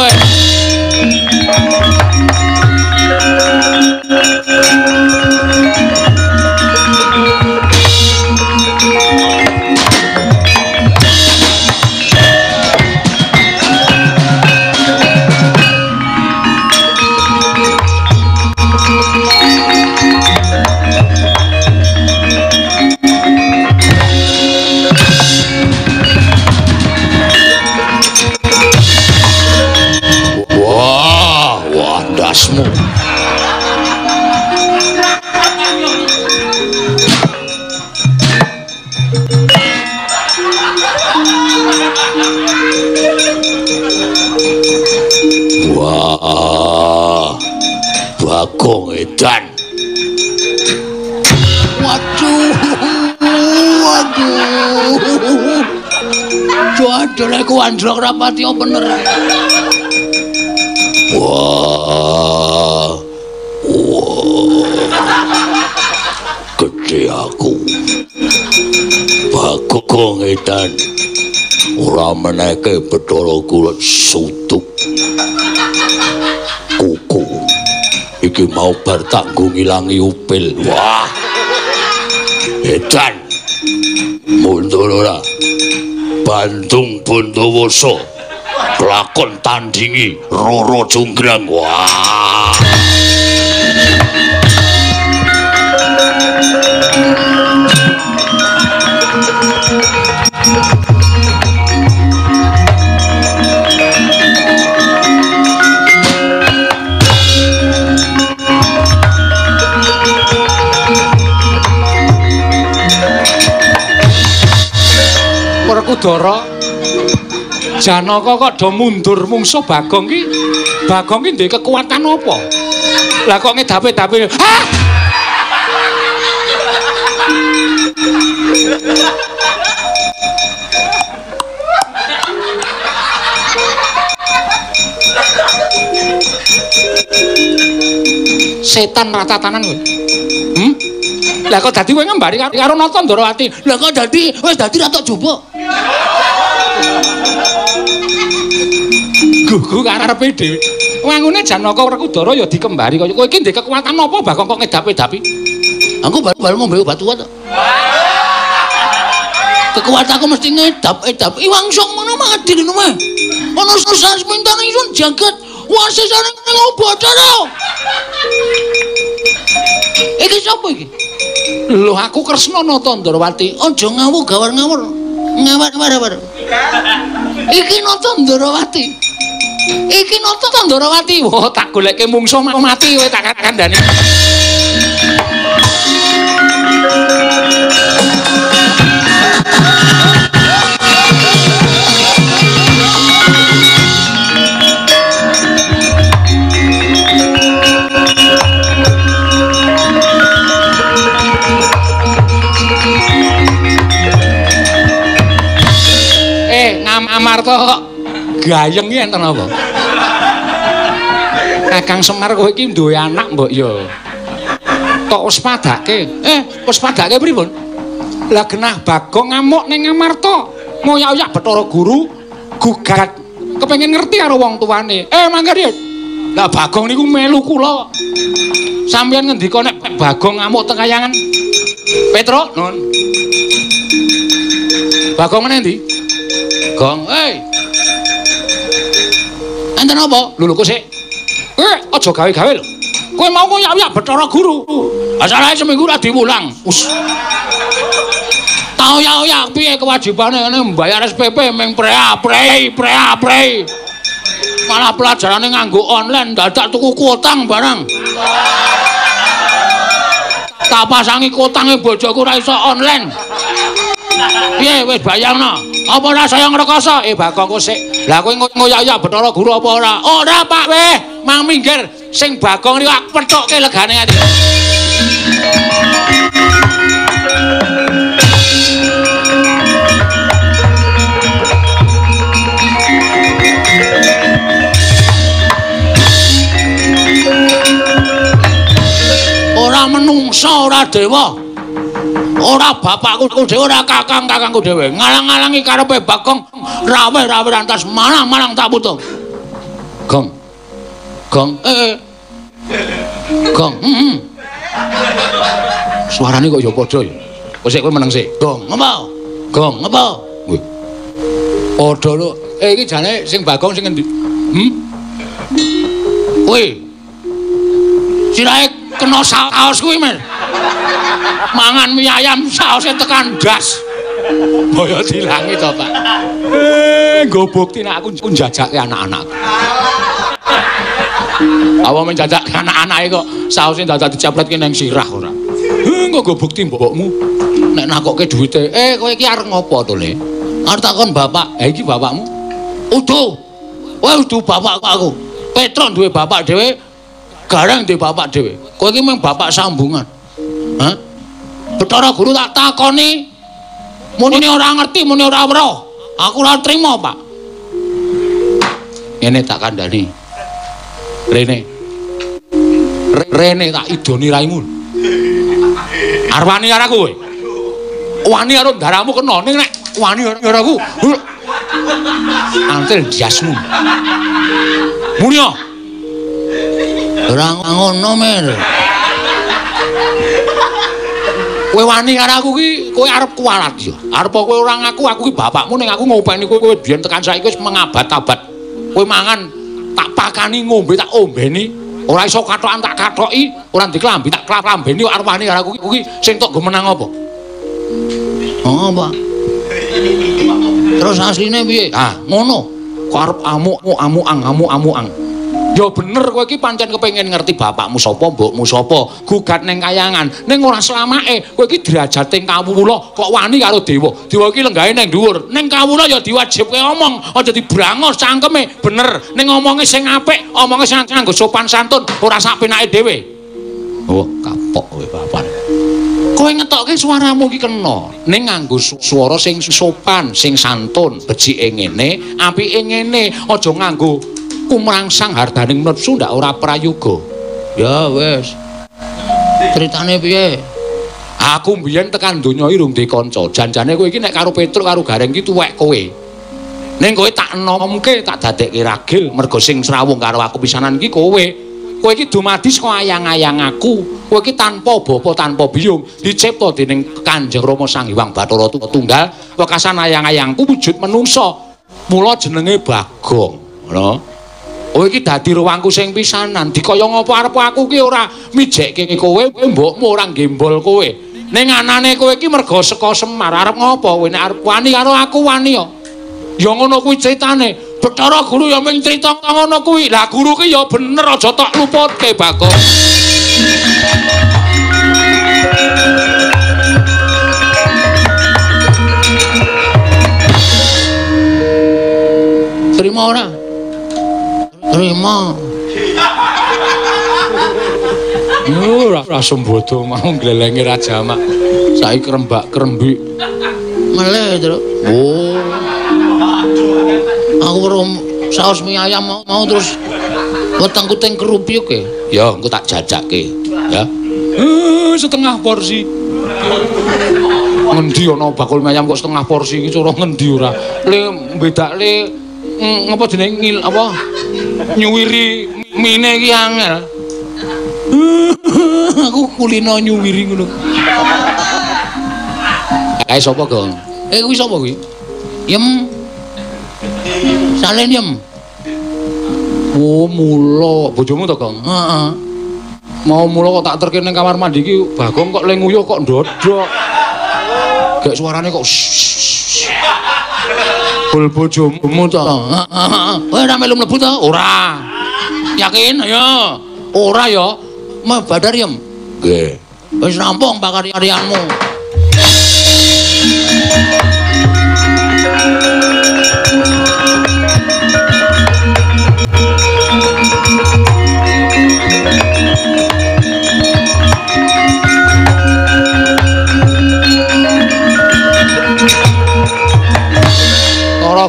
[SPEAKER 1] dasmu wah Bagong edan waduh jodoh aku androk rapati bener Wah. Gede aku. Bagong edan. Ora meneke Bathara Guru suduk. Kuku. Iki mau bar tak nggo ngilangi upil. Wah. Edan. Mundur ora. Bandung Bondowoso. Kelakon tandingi Roro Jonggrang. Wah.
[SPEAKER 2] Werkudara Janaka kok do mundur mungsuh Bagong ki. Bagong ki duwe kekuatan apa? Lah kok ngedape-dape. Hah! Setan ratatanan kowe. Lah kok dadi kowe ngembari karo Nata Ndarawati. Lah kok dadi wis dadi Ratu Jumbo. Gugu karepe dhewe. Wangune Janaka Werkudara ya dikembari kaya kowe iki ndek kekuatan apa Bagong kok ngedapi-dapi?
[SPEAKER 1] Aku baru ngombe obat tuwa to. Kekuatanku mesti ngedap-edap. Iwangsung ngono mati lho mah. Ana susah semintane isun jagat. Wasisane ngobodara. Iki sapa iki?
[SPEAKER 2] Lho aku Kresna Nata Ndarawati.
[SPEAKER 1] Aja ngawur gawar-ngawur. Ngawar-ngawar. Iki Nata Ndarawati.
[SPEAKER 2] Iki Nata Ndarawati. Wah, tak goleke mungsuh mati kowe tak kandhani. Amarta kok gayeng iki enten apa? Kakang Semar kowe iki duwe anak mbok ya. Tok wis padake. Wis padake pripun? Lah genah Bagong ngamuk ning Amarta. Ngoyak-oyak Bathara Guru gugat kepengin ngerti karo wong tuane. Mangga Rit. Lah Bagong niku melu kula. Sampeyan ngendika nek Bagong ngamuk teng kayangan. Petro, nun. Bagong meneh ndi? Gong, enten apa? Lho kok sik. Aja gawe-gawe lho. Kowe mau ngoyak-oyak Bathara Guru. Asale seminggu ra diwulang. Tau ya piye kewajibane ngene mbayar SPP ming prei. Malah pelajarane nganggo online dadak tuku kuotang barang. Tak pasangi kuotange bojoku ra iso online. Piye wis bayarno? Apa ora saya ngrekoso? Bagong kok sik. Lah kowe ngoyak-oyak Bathara Guru apa ora? Ora Pak weh, mang minggir. Sing Bagong niku ak pethokke legane ati. Ora menungsa, ora dewa. Ora bapakku dhewe, ora kakang-kakangku dhewe. Ngalang-alangi karepe Bagong raweh-raweh rantas malang-malang tak putung. Gong. Gong. Suarane kok ya padha ya. Wis kowe meneng sik. Gong, ngapa? Gong, ngapa? Wih. Padha lho. Iki jane sing Bagong sing endi? Kowe. Sirahe kena saos kuwi, Mas. Mangan mie ayam saose tekan das. Boyo dilangi to, Pak. Nggo bukti nek aku njajake anak-anakku. Apa menjajake anak-anake kok saose dadak dicapletke ning sirah ora. Nggo bukti mbokmu. Nek nakokke duwite, kowe iki arep ngopo to, Le? Arep takon bapak. Iki bapakmu. Udo. Kowe udo bapakku aku. Petro duwe bapak dhewe, Gareng duwe bapak dhewe. Kowe iki mung bapak sambungan. Hah? Bathara Guru tak takoni. Muni ora ngerti, muni ora weruh. Aku ora trima, Pak. Ngene tak kandhani.
[SPEAKER 1] Rene tak idoni raimu. Arep wani karo aku kowe. Wani karo ndaramu kena ning nek wani karo aku. Antel jasmu. Mulya. Ora ngono, Mir. Kowe wani karo aku ki, kowe arep kualat ya. Arep kowe ora ngaku ki bapakmu ning aku ngopeni kowe biyen tekan saiki wis mengabad-abad. Kowe mangan tak pakani ngombe tak ombeni. Ora iso katokan tak katoki, ora diklambi tak klambeni kok arep wani karo aku ki sing tok go menang apa? Oh, Pak. Terus asline piye? Ah, ngono. Kok arep amuk-amuang. Ya bener kowe iki pancen kepengin ngerti bapakmu sapa, mbokmu sapa, gugat ning kayangan. Ning ora slamake kowe iki derajate kawula kok wani karo dewa. Dewa iki lenggahe ning dhuwur. Ning kawula ya diwajibke omong, aja dibrangos cangkeme. Bener. Ning ngomonge sing apik, omonge sing nganggo sopan santun, ora sak penake dhewe. Oh, kapok kowe bapak. Kowe ngetokke suaramu iki kena. Ning nganggo swara sing sopan, sing santun, becike ngene, apike ngene, aja nganggo kumrangsang hardaning nepsu ndak ora prayoga. Ya wis. Critane piye? Aku mbiyen tekan donya iki rung duwe kanca. Janjane kowe iki nek karo Petruk karo Gareng iki tuwek kowe. Ning kowe tak enomke, tak dadekke ragil mergo sing srawung karo aku pisanan iki kowe. Kowe iki dumadi saka ayang-ayang aku. Kowe iki tanpa bapa, tanpa biyung, dicipta dening Kanjeng Rama Sang Hyang Bathara Tunggal, wekasan ayang-ayangku wujud manungsa. Mula jenenge Bagong. Ngono. Kowe iki dadi ruwangku sing pisanan. Dikaya ngapa arep aku ki ora mijekke kowe, mbokmu ora gembol kowe. Ning anane kowe iki merga saka Semar, arep ngapa kowe nek arep wani karo aku wani ya. Ya ngono kuwi critane. Bathara Guru ya mung crita ngono kuwi. Lah guru ki ya bener aja tok luputke, Bagong. Terima ora? Terima. Ora sembodo mau glelenge Raja Mak. Saiki krembak-krembik. Meleh, Truk. Oh. Aku weruh saos mie ayam mau terus wetengku teng kerupuk e. Ya, engko tak jajakke, ya. Setengah porsi. Ngendi ana bakul mie ayam kok setengah porsi iki cara ngendi ora? Le bedakle ngapa jenenge apa? Nyuwiri mine iki angel. Aku kulino nyuwiri ngono. Kae sapa, Gong? Kuwi sapa kuwi? Yem. Salen yem. Oh, mula bojomu to, Gong? Heeh. Mau mula kok tak terke ning kamar mandi iki, Bagong kok le nguyuh kok ndodok. Gek suarane kok bol bojomu to. Kowe ora melu mlebu to? Ora. Yakin? Ya. Ora ya. Mah badar yem. Nggih. Wis rampung pakaryanmu.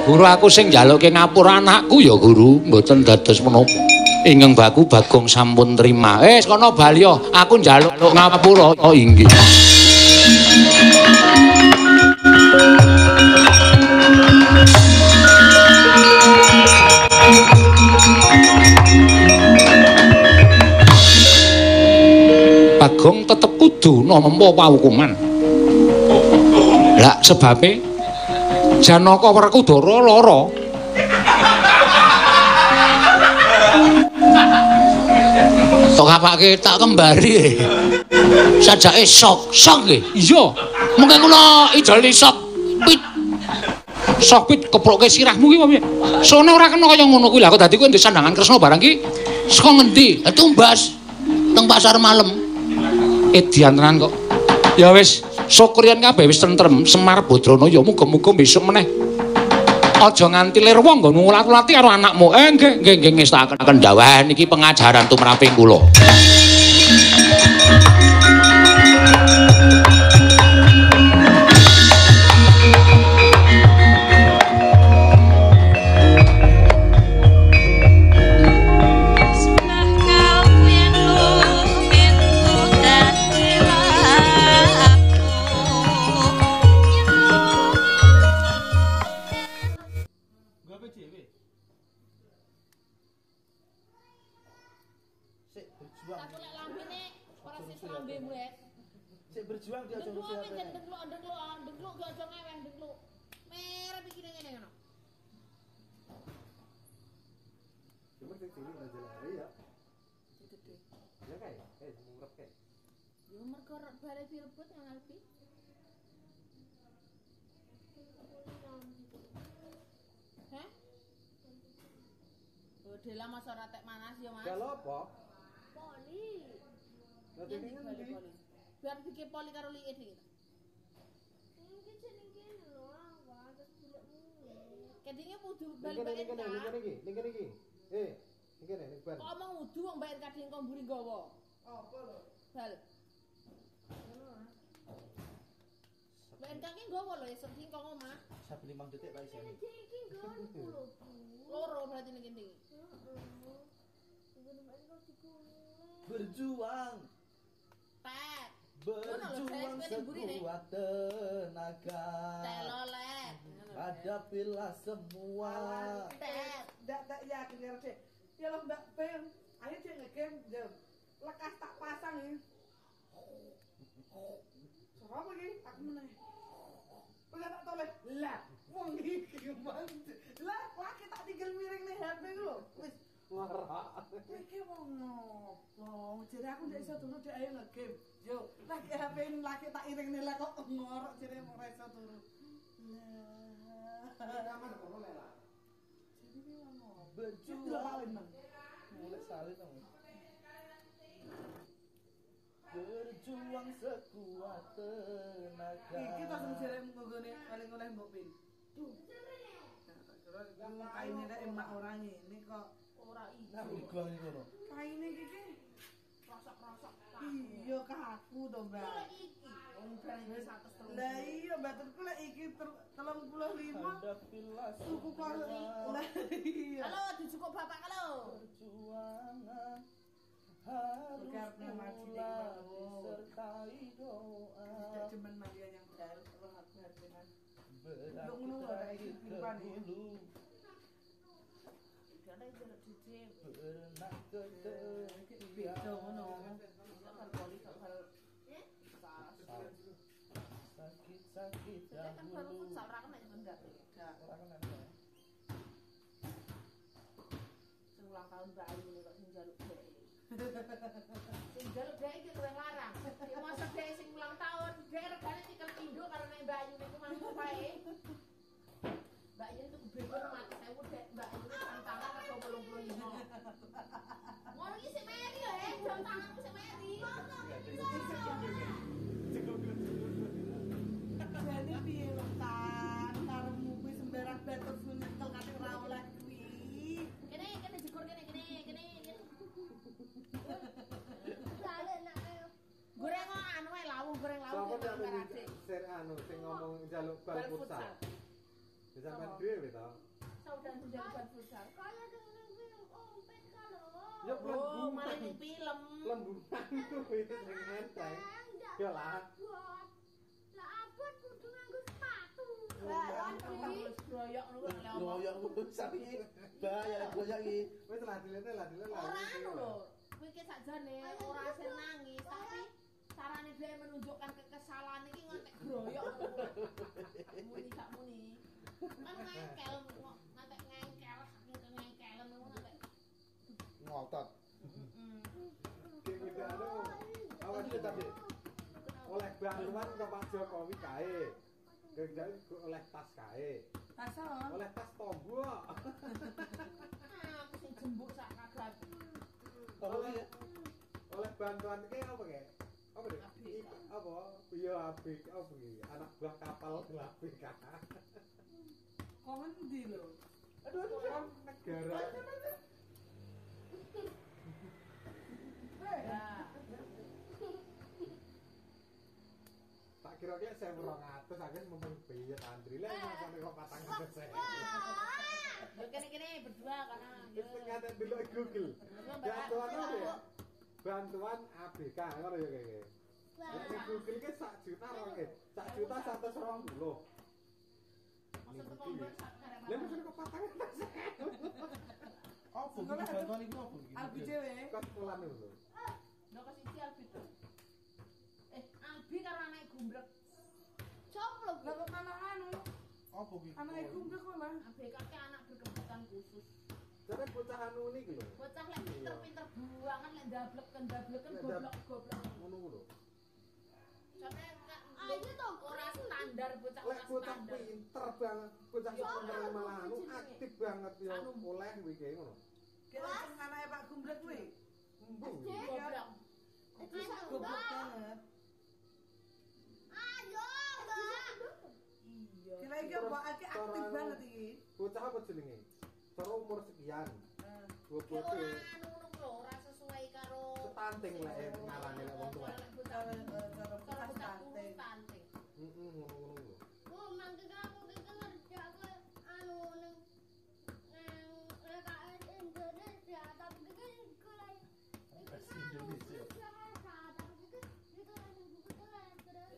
[SPEAKER 1] Guru aku sing njaluke ngapura anakku ya Guru, mboten dados menapa. Ingkang baku Bagong sampun trima. Wis kono bali aku njaluk ngapura. Oh inggih. Bagong tetep kudu nampa pawukuman. Lah sebabe Janaka Werkudara lara. Tok apake tak kembari. Sajake sok nggih. Iya. Mengke kula idol sok pit. Sok pit keproke sirahmu ki piye? Sone ora kena kaya ngono kuwi. Lah kok dadi kowe ndek sandangan Kresna barang ki saka ngendi? Tumbas teng pasar malam. Edian tenan kok. Ya wis syukur yen kabeh wis tentrem. Semar Badrana ya muga-muga besok meneh aja nganti lir wong nggo ngulat-ulati karo anakmu. Nggih ngestakaken dawuh niki pengajaran tumraping kula.
[SPEAKER 3] Cek berjuang dia aja ngurusi HP.
[SPEAKER 4] Degluk gak aja ngeweh degluk. Merah pikir ngene ngono.
[SPEAKER 3] Cuma sing sini aja lari ya.
[SPEAKER 4] Gede.
[SPEAKER 3] Ya kae, murep kae.
[SPEAKER 4] Yo mergo bare direbut nang Albi. Hah? Udah lama ora tek manas ya, Mas.
[SPEAKER 3] Kalau apa?
[SPEAKER 5] Poli.
[SPEAKER 3] Nanti
[SPEAKER 4] Yang
[SPEAKER 3] kan
[SPEAKER 4] dibalik
[SPEAKER 3] di
[SPEAKER 4] poli. Biar bikin poli karo liit iki.
[SPEAKER 5] Ini jeneng kene lho, awak terus bulekmu.
[SPEAKER 4] Kedinge kudu
[SPEAKER 3] Ning
[SPEAKER 4] balik-balik
[SPEAKER 3] kene iki. Ning kene ning ban.
[SPEAKER 4] Kok omong wudu wong bayar kading kok mburi nggawa.
[SPEAKER 3] Apa lho?
[SPEAKER 4] Bal. BNK ki nggawa lho esuk ki kok omah.
[SPEAKER 3] Saben 5 detik tak iseni.
[SPEAKER 5] Iki nggonku lho, Bu.
[SPEAKER 4] Loro berarti ning kene.
[SPEAKER 5] Heeh. Nggon mbak kok dikulih.
[SPEAKER 3] Berjuang,
[SPEAKER 4] Tet.
[SPEAKER 3] berjuang sekuat tenaga.
[SPEAKER 4] Telolet.
[SPEAKER 3] Hadapilah semua.
[SPEAKER 4] Tet.
[SPEAKER 6] Ndak yakin ngerti. Ya lo Mbak Pen, ayo cek ngegame jam. Lekas tak pasang ini. Sopo apa iki? Aku meneh. Ora tak toleh. Lah, wong iki mandi. Lah, laki tak tinggal miring nih HP ku lho. Wis
[SPEAKER 3] Ngara.
[SPEAKER 6] iki wong ngopo? Jadi aku ndak iso turu dek ayo ngegame. Yo, lagi HP ini laki tak iring nih lah kok ngorok jadi ora iso turu. Lah.
[SPEAKER 3] Rekaman kono lela.
[SPEAKER 6] Jadi ki ngono.
[SPEAKER 3] Berjuang. Mulai salin dong. Berjuang sekuat tenaga.
[SPEAKER 6] Iki tas jerem nggone paling oleh Mbok Pin. Tuh. Nah, kaine nek emak ora ngene kok
[SPEAKER 4] Ora iki.
[SPEAKER 3] Nah, gua ini ngono.
[SPEAKER 6] kaine iki
[SPEAKER 4] Rosok-rosok.
[SPEAKER 6] iya kaku to, Mbak.
[SPEAKER 4] Iki. Wong barang wis 130.
[SPEAKER 6] Lah iya baturku lek iki 35
[SPEAKER 3] Hadapilah
[SPEAKER 6] tuku kok lah iya.
[SPEAKER 4] Halo, dicukup bapak halo.
[SPEAKER 3] perjuangan harus
[SPEAKER 6] Karena mati di
[SPEAKER 3] pula
[SPEAKER 6] bawah.
[SPEAKER 3] disertai doa.
[SPEAKER 6] Tidak cuman Maria yang dal terus aku dengan
[SPEAKER 3] Berat
[SPEAKER 6] Lu ngono ora iki kehidupan ya.
[SPEAKER 3] dulu
[SPEAKER 4] Karena jeruk cicip.
[SPEAKER 3] pernah ke
[SPEAKER 6] beda ngono.
[SPEAKER 4] Kan poli hal
[SPEAKER 3] sakit-sakit
[SPEAKER 4] Saya kan baru
[SPEAKER 3] dahulu.
[SPEAKER 4] futsal ra kena enggak.
[SPEAKER 3] Orang kenal ya?
[SPEAKER 4] Sing ulang tahun Mbak Ayu nih kok sing njaluk dhek. Sing njaluk dhek iki luwih larang. Ya masa dhek sing ulang tahun, dhek regane tikel pindho karo nek Mbak Ayu niku mangko pae. Mbak Ayu itu beber mati 1000 dhek Mbak Ayu tantangan karo 85. Ngono iki sing meri lho, jam tanganku sing meri.
[SPEAKER 6] Jadi piye lho kan karemu kuwi sembarang batur sunyekel kate ora oleh kuwi.
[SPEAKER 4] Kene jegur kene.
[SPEAKER 5] Lale nak ayo.
[SPEAKER 4] Goreng anu ae lawuh, goreng lawuh.
[SPEAKER 3] Sopo
[SPEAKER 4] ya,
[SPEAKER 3] yang
[SPEAKER 4] Mbak Racik.
[SPEAKER 3] sing anu sing ngomong njaluk bal futsal. Bisa main dhewe to.
[SPEAKER 4] Saudara menjadi futsal.
[SPEAKER 5] Kaya dengan film ompet kalau.
[SPEAKER 3] Ya
[SPEAKER 4] Oh, malah ini film.
[SPEAKER 3] lemburan kuwi sing nenteng. Ya lah.
[SPEAKER 5] Buat. Lah abot kudu nganggo sepatu.
[SPEAKER 4] Lah, wis broyok ngono kok lek omong.
[SPEAKER 3] Goyang futsal iki. Bahaya goyang iki. Wis lah dilene.
[SPEAKER 4] Ora anu lho. Kuwi ki sakjane ora sen nangis, tapi carane dia menunjukkan kekesalan iki ngantek groyok. Gak muni. Kan ngengkel, ngantek ngengkel, saking kengengkelan ngono ngantek.
[SPEAKER 3] Ngotot.
[SPEAKER 4] Heeh.
[SPEAKER 3] Iki anu. Awak iki tadi. Oleh bantuan ke Pak Jokowi kae. Kemudian oleh tas kae.
[SPEAKER 6] Tasal.
[SPEAKER 3] Oleh tas tombok.
[SPEAKER 4] Aku sing jembuk sak kagak.
[SPEAKER 3] Oleh bantuan ke apa kae? Apa deh? Apa? Iya abik apa iki? Anak buah kapal ABK.
[SPEAKER 6] Kok ngendi lho?
[SPEAKER 3] Aduh kan negara.
[SPEAKER 4] Ya.
[SPEAKER 3] Tak kira-kira 1200 akhirnya mumpung biaya antri lah sampai kok 400 saya.
[SPEAKER 4] Yo kene berdua karena
[SPEAKER 3] Itu ngatain dulu Google. Bantuan apa ya? Bantuan ABK ngono ya kayak. Nek di Google ki 1 juta ora ke. 1 juta 120.
[SPEAKER 4] maksud komber sak karep.
[SPEAKER 3] Lah mesti kok 400.
[SPEAKER 7] Apa iki bantuan iku apa iki?
[SPEAKER 6] Albi dhewe.
[SPEAKER 3] Kos sekolah niku lho.
[SPEAKER 4] Lho kasih iki Albi. Albi karo gumbrek.
[SPEAKER 5] Coplok.
[SPEAKER 6] Lah kok anak anu?
[SPEAKER 7] Apa ki?
[SPEAKER 6] Anak gumbrek kok lah.
[SPEAKER 4] ABK ki anak berkebutuhan khusus.
[SPEAKER 3] Jare bocah anu niki lho.
[SPEAKER 4] Bocah lek pinter-pinter buangan lek ndableken goblok-goblok.
[SPEAKER 3] Ngono ku lho.
[SPEAKER 4] Jane
[SPEAKER 5] Ayo to,
[SPEAKER 4] ora standar bocah
[SPEAKER 3] Lek
[SPEAKER 4] ora
[SPEAKER 3] bocah
[SPEAKER 4] standar.
[SPEAKER 3] pinter banget, bocah pinter malah anu aktif banget ya oleh kuwi ki ngono.
[SPEAKER 6] Kira sing anake Pak Gumbrek kuwi.
[SPEAKER 3] Embung.
[SPEAKER 4] Goblok.
[SPEAKER 6] Goblok banget.
[SPEAKER 5] Ayo, Mbak.
[SPEAKER 4] Iya.
[SPEAKER 6] Kira iki mbok akeh aktif banget iki.
[SPEAKER 3] Bocah apa jenenge? Cara umur sekian.
[SPEAKER 4] Ki
[SPEAKER 3] Bocah
[SPEAKER 4] ora anu lho, ora sesuai karo
[SPEAKER 3] stunting lek ngarane lek wong tuwa.
[SPEAKER 6] Cara
[SPEAKER 4] Cara
[SPEAKER 6] bocah
[SPEAKER 4] bocah
[SPEAKER 6] stunting.
[SPEAKER 4] stunting.
[SPEAKER 3] Ngono-ngono lho.
[SPEAKER 5] Oh, mangke aku iki ngerja ke anu nang LKS Indonesia, tapi iki kuliah
[SPEAKER 7] LKS Indonesia.
[SPEAKER 5] Tapi iki kuliah buku terus.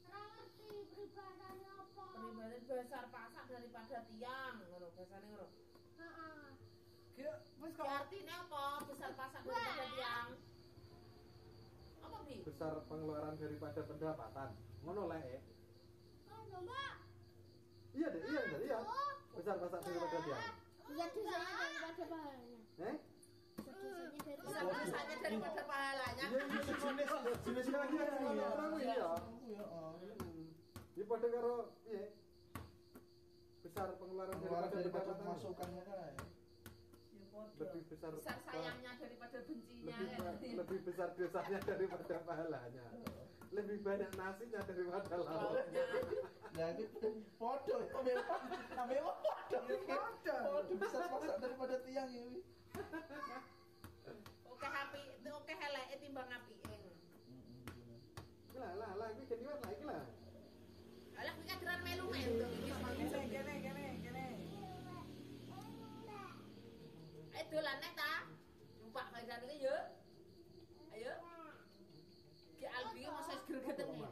[SPEAKER 5] Ora ngerti peribadane apa.
[SPEAKER 4] Peribadane besar pasak daripada tiang, ngono bahasane ngono.
[SPEAKER 5] Heeh.
[SPEAKER 6] Kira wis
[SPEAKER 4] Ki
[SPEAKER 6] kok
[SPEAKER 4] artine apa? Besar pasak daripada tiang. Apa Bi?
[SPEAKER 3] Besar pengeluaran daripada pendapatan. Ngono lek.
[SPEAKER 5] Anu, Mbak.
[SPEAKER 3] Iya deh, iya. Besar pasak daripada dia.
[SPEAKER 5] Bisa dosanya daripada pahalanya. Bisa dosanya
[SPEAKER 4] Besar pasaknya daripada pahalanya.
[SPEAKER 3] Iya, jenis lagi ya. Orang kuwi ya. Iki padha karo piye? Besar pengeluaran daripada pendapatan.
[SPEAKER 7] Masukannya kan.
[SPEAKER 6] ya padha.
[SPEAKER 3] Lebih besar
[SPEAKER 4] Besar sayangnya daripada bencinya.
[SPEAKER 3] lebih besar dosanya daripada pahalanya. Lebih banyak nasinya daripada lauknya.
[SPEAKER 7] Nah, itu podo, namanya podo. Podo bisa masak daripada tiang ini.
[SPEAKER 4] Oke happy, oke heleke timbang apike.
[SPEAKER 3] Lah, iki kene lah iki lah.
[SPEAKER 4] Lah kuwi kadran melu-melu iki sama
[SPEAKER 6] Kene.
[SPEAKER 4] Ayo dolan nek ta. Numpak badan iki yo. Ayo. Ki Albi masa wis gregeten ya.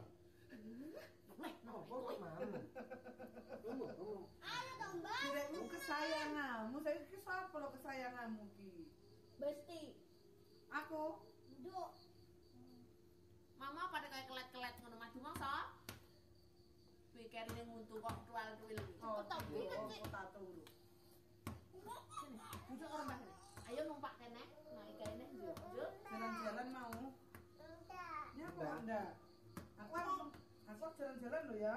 [SPEAKER 5] Ayo dong, Mbak.
[SPEAKER 6] Direkmu kesayanganmu, saya ki sapa lo kesayanganmu ki?
[SPEAKER 5] Besti.
[SPEAKER 6] Aku.
[SPEAKER 5] Duk.
[SPEAKER 4] Mama pada kayak kelet-kelet ngono madu mangsa. Pikirane nguntu kok tual-tuil.
[SPEAKER 6] Oh,
[SPEAKER 5] tapi kecil.
[SPEAKER 6] tato dulu.
[SPEAKER 4] Duduk orang mbah. Ayo numpak kene, naik kene yo. Yo.
[SPEAKER 6] Jalan-jalan mau. Ya kok enggak. Aku jalan-jalan lo ya.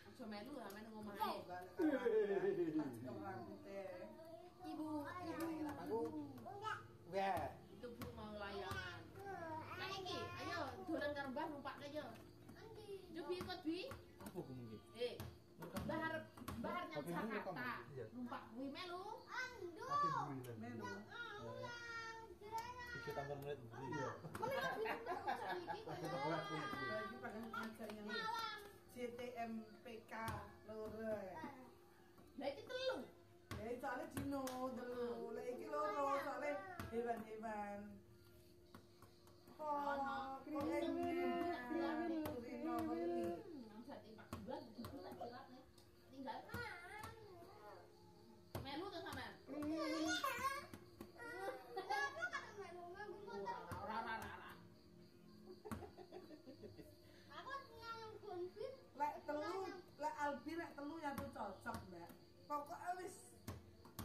[SPEAKER 4] Aja melu amen ngomong
[SPEAKER 6] Oh,
[SPEAKER 4] ae.
[SPEAKER 6] balik ke rambutnya.
[SPEAKER 4] Ibu,
[SPEAKER 3] Aku ya.
[SPEAKER 4] itu Bu mau layangan. Nah iki, ayo dolan karo Mbah numpakne yo. Yo bi ikut bi.
[SPEAKER 7] Apa mungkin?
[SPEAKER 4] Bahar nyang Jakarta. Numpak kuwi melu.
[SPEAKER 5] Andu.
[SPEAKER 6] Melu.
[SPEAKER 7] Dikit tambah menit beri.
[SPEAKER 6] Lagi pakai ngajar yang CTMPK loro.
[SPEAKER 4] Lah iki telu.
[SPEAKER 6] Ya soalnya Dino telu. Lah iki loro soalnya hewan-hewan. Oh, keren. Rino ini.
[SPEAKER 4] Nang jati Pak Bulan itu tak kirane. Tinggal melu to sampean. Ora.
[SPEAKER 6] Lek telu, lek Albi lek telu ya tuh cocok, Mbak. Pokoknya wis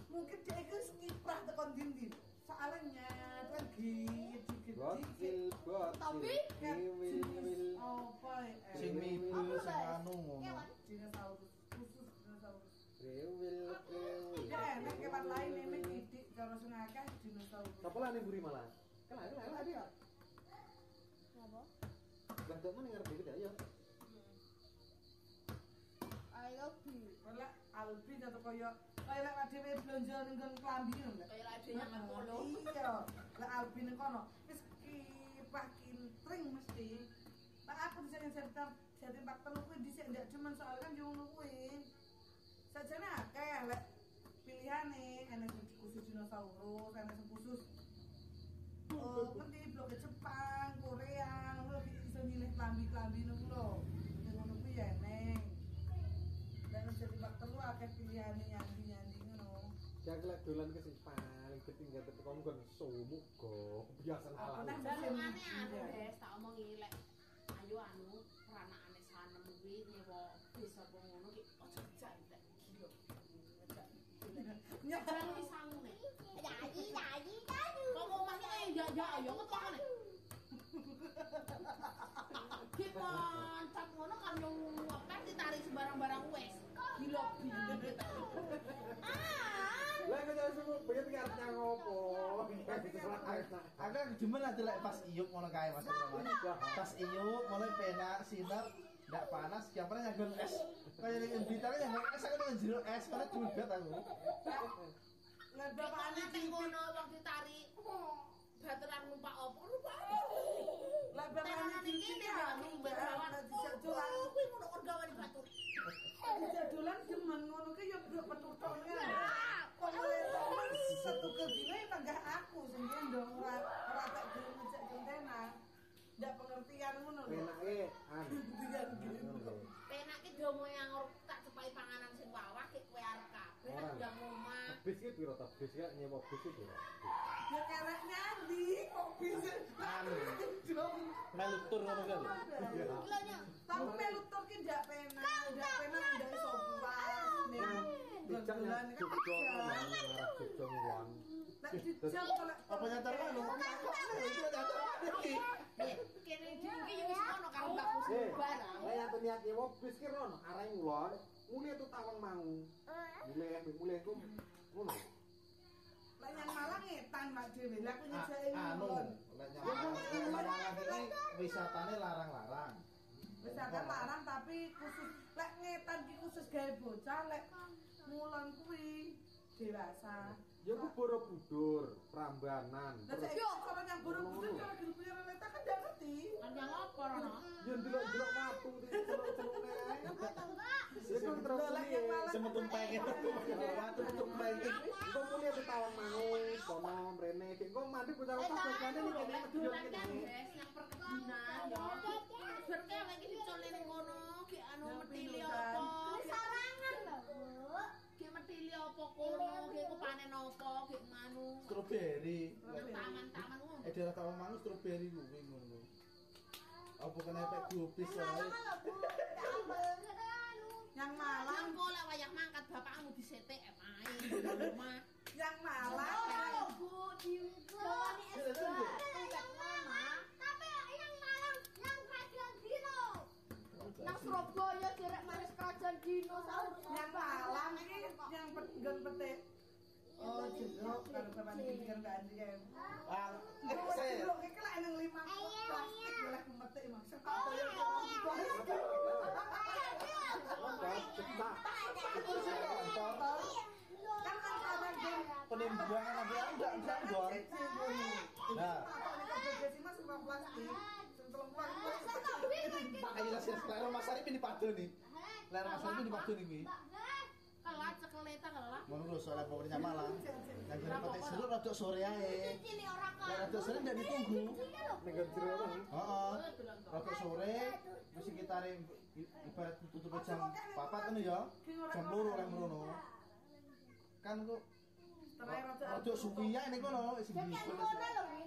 [SPEAKER 6] mungkin dia itu kiprah tekan dinding. Soalnya kan gigit.
[SPEAKER 5] Tapi
[SPEAKER 3] Wil.
[SPEAKER 6] Apa ya?
[SPEAKER 7] Sing mibul sing anu ngono.
[SPEAKER 6] Dinosaurus, khusus dinosaurus.
[SPEAKER 3] Wil.
[SPEAKER 6] Ya enak kewan lain ini didik cara sing akeh dinosaurus.
[SPEAKER 3] Sapa lah ning buri malah? Kelah dia.
[SPEAKER 5] Apa?
[SPEAKER 3] Lah dok men ngerti iki ya.
[SPEAKER 5] Ayo bi.
[SPEAKER 6] Lek Albi atau kaya lek dhewe blonjo ning kon klambi lho, Mbak.
[SPEAKER 4] Kayak lek dhewe nang polo.
[SPEAKER 6] Iya, lek Albi ning kono wis kiprah kintring mesti. Lah aku bisa cerita jadi Pak Telu kuwi dhisik ndak cuman soal kan yo ngono kuwi. Sajane akeh lek pilihane ana sing khusus dinosaurus, ana sing khusus ngerti blok Jepang, Korea, ngono bisa milih klambi-klambi ngono lho. Ngono kuwi ya neng. Dan jadi Pak Telu akeh pilihane nyandi-nyandi ngono.
[SPEAKER 3] Yang lek dolan ke sing paling ketinggal tekan kon sumuk go biasa
[SPEAKER 6] Apa
[SPEAKER 3] ala.
[SPEAKER 6] nang
[SPEAKER 4] Dalungane anu Des, tak omongi lek yo anu peranakane sanem kuwi nyewa bis apa ngono ki aja jantek gila. Nyabang wis sangune. Yayi tadi. Kok omah ki ya yo ketokane. Ki mantap ngono kan yo ngopet ditarik sembarang-barang wis. Gila bingung.
[SPEAKER 3] Lah kok jare semua pengen arepnya ngopo?
[SPEAKER 7] Aku cuman nanti lek pas iyuk ngono kae Mas. Pas iyuk mulai penak sinar ndak panas yang pernah nyagon es. Kayak ning bintangnya nyagon es aku nang jero es karena julgat aku.
[SPEAKER 6] Lah bapakane
[SPEAKER 4] ngono wong ditarik. Bateran numpak opo?
[SPEAKER 6] Lah bapakane
[SPEAKER 4] kene anu mbak
[SPEAKER 6] dijadolan.
[SPEAKER 4] Kuwi ngono kon gawe batur.
[SPEAKER 6] Dijadolan demen ngono ki ya bro petutone. Kok oleh satu kedine tanggah aku sing ndong ora tak gelem ngejak kontenan. Ndak pengertian ngono lho.
[SPEAKER 3] Penake
[SPEAKER 4] Penake domo yang tak cepai panganan sing wawah ki kowe arep kabeh ndang omah.
[SPEAKER 3] bis ki piro ta? Bis ki nyewa bis ki piro?
[SPEAKER 6] Ya kerek nyandi kok bisa
[SPEAKER 7] Anu. Melu tur ngono kan.
[SPEAKER 6] tapi melu tur ki ndak penak ndak iso puas ning dodolan kan
[SPEAKER 3] Jogja nggon.
[SPEAKER 6] nek dijam kalau
[SPEAKER 7] Apa nyantar kan lu? Itu nyantar iki.
[SPEAKER 4] Kene iki yo wis ono karo mbakku sing barang.
[SPEAKER 3] Lah yang niat nyewa bis ki rono arek ngulon, mule tuh tawang mau. Mule ku ngono.
[SPEAKER 6] lah yang Malang ngetan mak dhewe lah aku nyejake
[SPEAKER 7] Anu,
[SPEAKER 6] ngulon
[SPEAKER 7] lek nyawa ini wisatane larang-larang.
[SPEAKER 6] wisata larang tapi khusus lek ngetan ki khusus gawe bocah lek ngulon kuwi dewasa
[SPEAKER 3] Ya ku Borobudur, Prambanan.
[SPEAKER 6] lah saiki cara yang Borobudur cara grup relata kan ndak ngerti
[SPEAKER 4] Kan yang apa rono?
[SPEAKER 3] Ya ndelok-ndelok watu celuk-celukne ae. Ya ku terus piye?
[SPEAKER 7] Semetung pengen watu tumpeng.
[SPEAKER 3] Engko mule tuh tawang mau, kono mrene. Engko mandi bocah kota jogane iki kene medhun
[SPEAKER 4] Dolan kan
[SPEAKER 3] kene.
[SPEAKER 4] guys, yang perkebunan yo. Berke lagi dicole ning ngono, ki anu metili apa?
[SPEAKER 5] Sarangan lho, Bu.
[SPEAKER 4] Ki metili apa kono, ki ku panen apa, ki nganu.
[SPEAKER 7] Strawberry.
[SPEAKER 4] Taman-taman ngono.
[SPEAKER 7] Daerah Tawang Mangu strawberry kuwi ngono. Apa kena efek gubis wae.
[SPEAKER 5] Sarangan lho, Bu. Tambah anu.
[SPEAKER 6] yang Malang
[SPEAKER 4] Kok lek wayah mangkat bapakmu disetek ae di rumah.
[SPEAKER 6] yang Malang
[SPEAKER 5] Bu, diwani es yang mama. Tapi yang Malang yang kerajaan dino. Nang Surabaya derek manis kerajaan dinosaurus.
[SPEAKER 6] yang Malang iki yang nggon petik oh jeruk karo bapak iki kan Mbak Andri ya
[SPEAKER 7] Ah,
[SPEAKER 6] saya
[SPEAKER 7] saya
[SPEAKER 6] jeruk iki lek nang 5 plastik oleh metik maksud apa ya kan antara gen
[SPEAKER 7] penimbangan nanti enggak gor. Nah,
[SPEAKER 6] Mas plastik sing telung plastik
[SPEAKER 7] makanya sih sekarang Mas Arif ini padu nih. Ler Mas Arif ini padu nih kuwi.
[SPEAKER 4] Kelat cekeleta kelat.
[SPEAKER 7] Ngono lho soalnya pokoknya Malang. Yang jadi petik jeruk rada sore ae.
[SPEAKER 5] Cili ora kan.
[SPEAKER 7] Nek rada sore ndak ditunggu.
[SPEAKER 3] Ning jeruk apa?
[SPEAKER 7] Heeh. Rada sore wis sekitare ibarat tutup jam 4 ngono ya. Jam 2 lek mrono. Kan kok rada suwi ae ning kono wis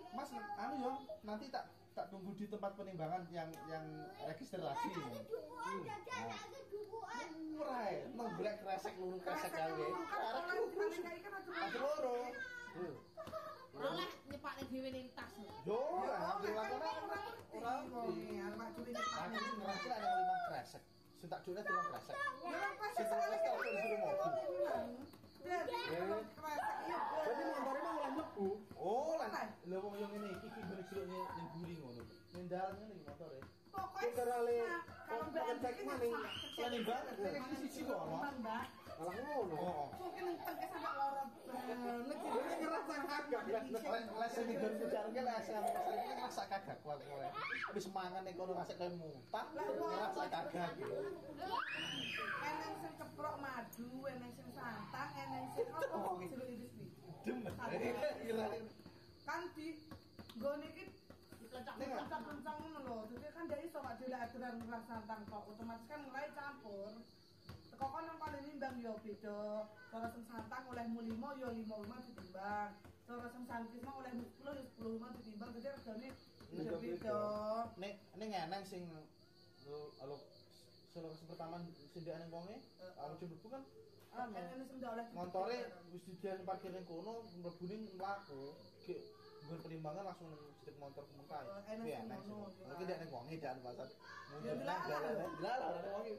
[SPEAKER 7] Mas, anu yo, nanti tak tunggu di tempat penimbangan yang register lagi. Murah, nang blek kresek luru kresek gawe. Arek loro.
[SPEAKER 4] Oleh nyepakne dhewe ning tas.
[SPEAKER 7] Yo, hampir lakone ora Aku ngerasa ada 5 kresek. Sing tak dule 3 kresek. Sing tak disuruh mobil.
[SPEAKER 3] Berarti montore mau oleh mlebu.
[SPEAKER 7] Oh, lah. Lha wong yo ngene iki gone jerukne ning buri ngono. Nendal ngene iki motore.
[SPEAKER 6] kalau Mbak
[SPEAKER 3] cek maning.
[SPEAKER 7] Lah ning banget iki siji kok ono.
[SPEAKER 3] Malah ngono.
[SPEAKER 7] Oh.
[SPEAKER 6] mungkin tengke sampai loro banget
[SPEAKER 3] Jadi ngerasa kagak kan.
[SPEAKER 7] Les sing nggon jarke les sampe pas iki ngerasa kagak kuat kowe. Wis mangan ning kono ngasih kowe muntah, ngerasa kagak.
[SPEAKER 6] eneng sing keprok madu eneng sing santang eneng sing apa jeruk iris iki
[SPEAKER 7] Demen.
[SPEAKER 6] kan di nggone iki diplencak-plencak ngono lho dadi kan ndak iso Pak dhewe aturan murah santang kok otomatis kan mulai campur teko kon nang paling nimbang yo beda cara sing santang olehmu 5 yo 5 ditimbang cara sing sangkis mah olehmu 10 yo 10 ditimbang dadi regane beda-beda.
[SPEAKER 7] Nek eneng sing alo lokasi pertama sindikane wonge, alo mlebu kan
[SPEAKER 6] Ana sing ndak oleh
[SPEAKER 7] montore wis dijan parkir ning kono, mlebune mlaku. Ge nggon penimbangan langsung nang sedek motor mengkae. Ya nek mungkin nek ning wonge jan pasar.
[SPEAKER 6] Ya
[SPEAKER 7] Lah wonge.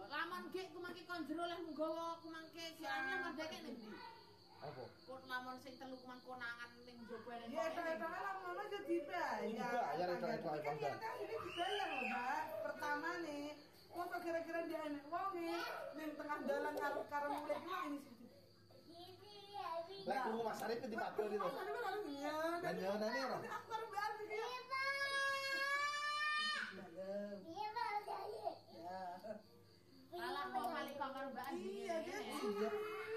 [SPEAKER 4] Lamun gek kumangke kon jero leh nggawa kumangke siane mardeke ning ndi?
[SPEAKER 7] Apa?
[SPEAKER 4] Kok lamun sing telu kumang konangan ning njaba ning.
[SPEAKER 6] Ya eta lah ngono yo dibayar.
[SPEAKER 7] Dibayar itu
[SPEAKER 6] kan ya kan ini dibayar lho, Mbak. Pertama nih, kok kira-kira dia enek wonge ning tengah dalan karo mulai ki ini sih.
[SPEAKER 7] Lah ku Mas Arif di padol itu. Dan yo nane ora.
[SPEAKER 6] Aku karo Mbak Arif iki.
[SPEAKER 4] Alah kok kali kok karo Mbak Andi.
[SPEAKER 6] Iya, dia